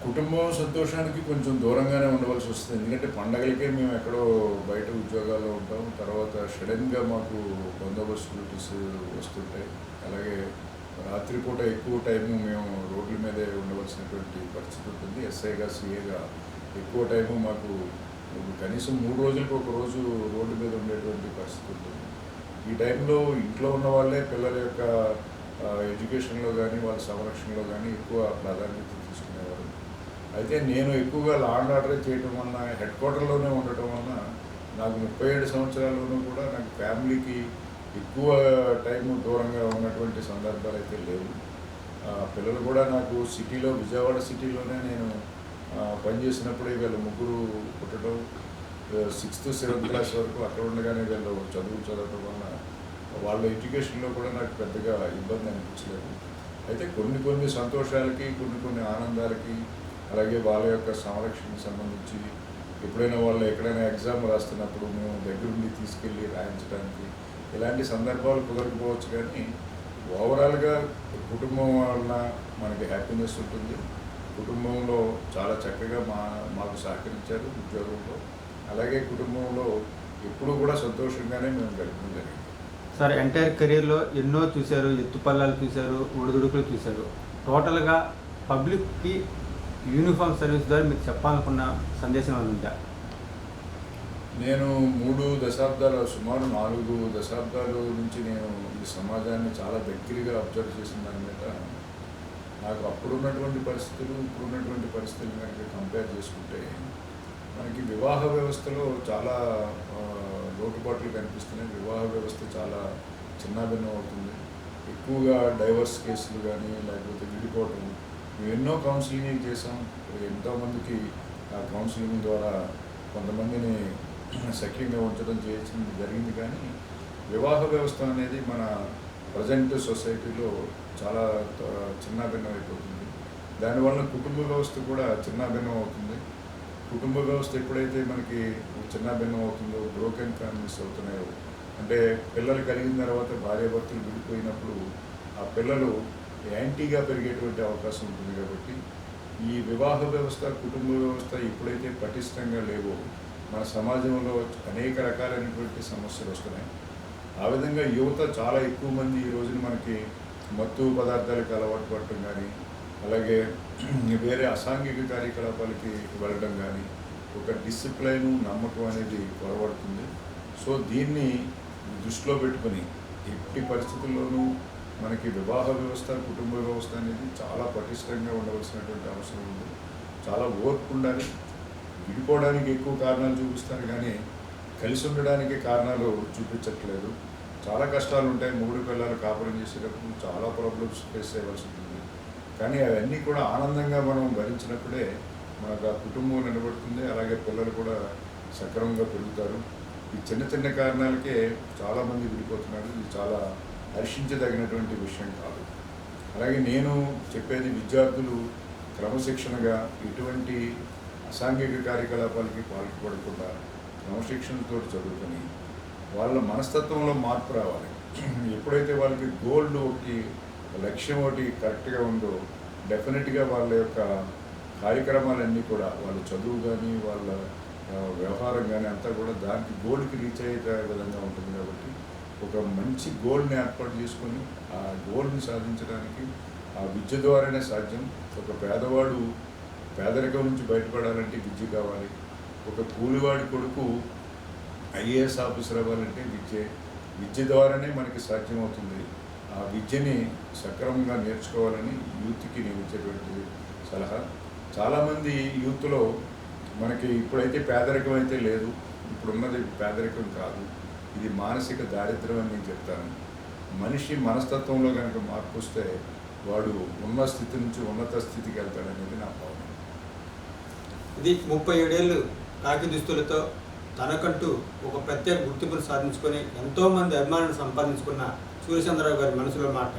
కుటుంబం సంతోషానికి కొంచెం దూరంగానే ఉండవలసి వస్తుంది. ఎందుకంటే పండగలకే మేము ఎక్కడో బయట ఉద్యోగాల్లో ఉంటాం. తర్వాత సడన్గా మాకు బందోబస్తు డ్యూటీస్ వస్తుంటాయి. అలాగే రాత్రిపూట ఎక్కువ టైము మేము రోడ్ల మీదే ఉండవలసినటువంటి పరిస్థితి ఉంటుంది. ఎస్ఐగా సిఏగా ఎక్కువ టైము మాకు కనీసం 3 రోజులకు ఒక రోజు రోడ్డు మీద ఉండేటువంటి పరిస్థితి ఉంటుంది. ఈ టైంలో ఇంట్లో ఉన్న వాళ్ళే పిల్లల యొక్క ఎడ్యుకేషన్లో కానీ వాళ్ళ సంరక్షణలో కానీ ఎక్కువ ప్రాధాన్యత తీసుకునేవారు. అయితే నేను ఎక్కువగా లా అండ్ ఆర్డర్ చేయడం వలన, హెడ్ క్వార్టర్లోనే ఉండటం వలన నాకు 37 సంవత్సరాల్లోనూ కూడా నాకు ఫ్యామిలీకి ఎక్కువ టైము దూరంగా ఉన్నటువంటి సందర్భాలు అయితే లేవు. పిల్లలు కూడా నాకు సిటీలో, విజయవాడ సిటీలోనే నేను పనిచేసినప్పుడే వీళ్ళు 3 పుట్టడం, 6th 7th క్లాస్ వరకు అక్కడ ఉండగానే వీళ్ళు చదవటం వలన వాళ్ళ ఎడ్యుకేషన్లో కూడా నాకు పెద్దగా ఇబ్బంది అనిపించలేదు. అయితే కొన్ని సంతోషాలకి, కొన్ని ఆనందాలకి, అలాగే వాళ్ళ యొక్క సంరక్షణకు సంబంధించి ఎప్పుడైనా వాళ్ళు ఎక్కడైనా ఎగ్జామ్ రాస్తున్నప్పుడు మేము దగ్గరుండి తీసుకెళ్ళి రాయించడానికి ఇలాంటి సందర్భాలు కుదరకపోవచ్చు. కానీ ఓవరాల్గా కుటుంబం వలన మనకి హ్యాపీనెస్ ఉంటుంది. కుటుంబంలో చాలా చక్కగా మాకు సహకరించారు ఉద్యోగంలో. అలాగే కుటుంబంలో ఎప్పుడూ కూడా సంతోషంగానే మేము గడపడం జరిగింది. సార్, ఎంటైర్ కెరీర్లో ఎన్నో చూశారు, ఎత్తుపల్లాలు చూశారు, ఒడిదుడుకులు చూశారు. టోటల్గా పబ్లిక్కి యూనిఫామ్ సర్వీస్ ద్వారా మీకు చెప్పాలనుకున్న సందేశం ఉందా? నేను 3 దశాబ్దాలు, సుమారు 4 దశాబ్దాల నుంచి నేను ఈ సమాజాన్ని చాలా దగ్గరగా అబ్జర్వ్ చేసిన దాని మీద నాకు అప్పుడున్నటువంటి పరిస్థితులు, ఇప్పుడున్నటువంటి పరిస్థితులు కనుక కంపేర్ చేసుకుంటే మనకి వివాహ వ్యవస్థలో చాలా లోటుపాట్లు కనిపిస్తున్నాయి. వివాహ వ్యవస్థ చాలా చిన్నాభిన్నం అవుతుంది. ఎక్కువగా డైవర్స్ కేసులు కానీ, లేకపోతే విడిపోవటం. మేము ఎన్నో కౌన్సిలింగ్ చేసాం. ఎంతోమందికి ఆ కౌన్సిలింగ్ ద్వారా కొంతమందిని సఖ్యంగా ఉంచడం జరిగింది. కానీ వివాహ వ్యవస్థ అనేది మన ప్రజెంట్ సొసైటీలో చాలా చిన్నాభిన్నం అయిపోతుంది. దానివల్ల కుటుంబ వ్యవస్థ కూడా చిన్నాభిన్నం అవుతుంది. కుటుంబ వ్యవస్థ ఎప్పుడైతే మనకి చిన్నాభిన్నం అవుతుందో, బ్రోకెన్ ఫ్యామిలీస్ అవుతున్నాయో, అంటే పిల్లలు కలిగిన తర్వాత భార్యాభర్తలు విడిపోయినప్పుడు ఆ పిల్లలు యాంటీగా పెరిగేటువంటి అవకాశం ఉంటుంది. కాబట్టి ఈ వివాహ వ్యవస్థ, కుటుంబ వ్యవస్థ ఎప్పుడైతే పటిష్టంగా లేవో మన సమాజంలో అనేక రకాలైనటువంటి సమస్యలు వస్తున్నాయి. ఆ విధంగా యువత చాలా ఎక్కువ మంది ఈ రోజున మనకి మత్తు పదార్థాలకు అలవాటు పడటం కానీ, అలాగే వేరే అసాంఘిక కార్యకలాపాలకి వెళ్ళడం కానీ, ఒక డిసిప్లైను, నమ్మకం అనేది కొరబడుతుంది. సో దీన్ని దృష్టిలో పెట్టుకొని ఎట్టి పరిస్థితుల్లోనూ మనకి వివాహ వ్యవస్థ, కుటుంబ వ్యవస్థ అనేది చాలా పటిష్టంగా ఉండవలసినటువంటి అవసరం ఉంది. చాలా ఓర్పు ఉండాలి. విడిపోవడానికి ఎక్కువ కారణాలు చూపిస్తారు కానీ కలిసి ఉండడానికి కారణాలు చూపించట్లేదు. చాలా కష్టాలు ఉంటాయి. 3 పిల్లలు కాపురం చేసేటప్పుడు చాలా ప్రాబ్లమ్స్ ఫేస్ చేయవలసి ఉంటుంది. కానీ అవన్నీ కూడా ఆనందంగా మనం భరించినప్పుడే మనకు ఆ కుటుంబం నిలబడుతుంది. అలాగే పిల్లలు కూడా సక్రమంగా పెరుగుతారు. ఈ చిన్న చిన్న కారణాలకే చాలామంది విడిపోతున్నారు. ఇది చాలా హర్షించదగినటువంటి విషయం కాదు. అలాగే నేను చెప్పేది విద్యార్థులు క్రమశిక్షణగా ఎటువంటి అసాంఘిక కార్యకలాపాలకి పాల్పడకుండా క్రమశిక్షణతో చదువుకొని వాళ్ళ మనస్తత్వంలో మార్పు రావాలి. ఎప్పుడైతే వాళ్ళకి గోల్ ఒకటి లక్ష్యం ఒకటి కరెక్ట్గా ఉందో డెఫినెట్గా వాళ్ళ యొక్క కార్యక్రమాలన్నీ కూడా వాళ్ళ చదువు కానీ వాళ్ళ వ్యవహారం కానీ అంతా కూడా దానికి గోల్కి రీచ్ అయ్యే విధంగా ఉంటుంది. కాబట్టి ఒక మంచి గోల్ని ఏర్పాటు చేసుకొని ఆ గోల్ని సాధించడానికి ఆ విద్య ద్వారానే సాధ్యం. ఒక పేదవాడు పేదరికం నుంచి బయటపడాలంటే విద్య కావాలి. ఒక కూలివాడి కొడుకు ఐఏఎస్ ఆఫీసర్ అవ్వాలంటే విద్య ద్వారానే మనకి సాధ్యమవుతుంది. ఆ విద్యని సక్రమంగా నేర్చుకోవాలని యూత్కి నేను ఇచ్చేటువంటి సలహా. చాలామంది యూత్లో మనకి ఇప్పుడైతే పేదరికం అయితే లేదు, ఇప్పుడున్నది పేదరికం కాదు, ఇది మానసిక దారిద్ర్యం అని నేను చెప్తాను. మనిషి మనస్తత్వంలో కనుక మార్పు వస్తే వాడు ఉన్న స్థితి నుంచి ఉన్నత స్థితికి వెళ్తాడనేది నా భావన. ఇది 37 ఏళ్ళు కాకి దుస్తులతో తనకంటూ ఒక ప్రత్యేక గుర్తింపును సాధించుకొని ఎంతోమంది అభిమానులను సంపాదించుకున్న సూర్యచంద్రరావు గారి మనసులో మాట.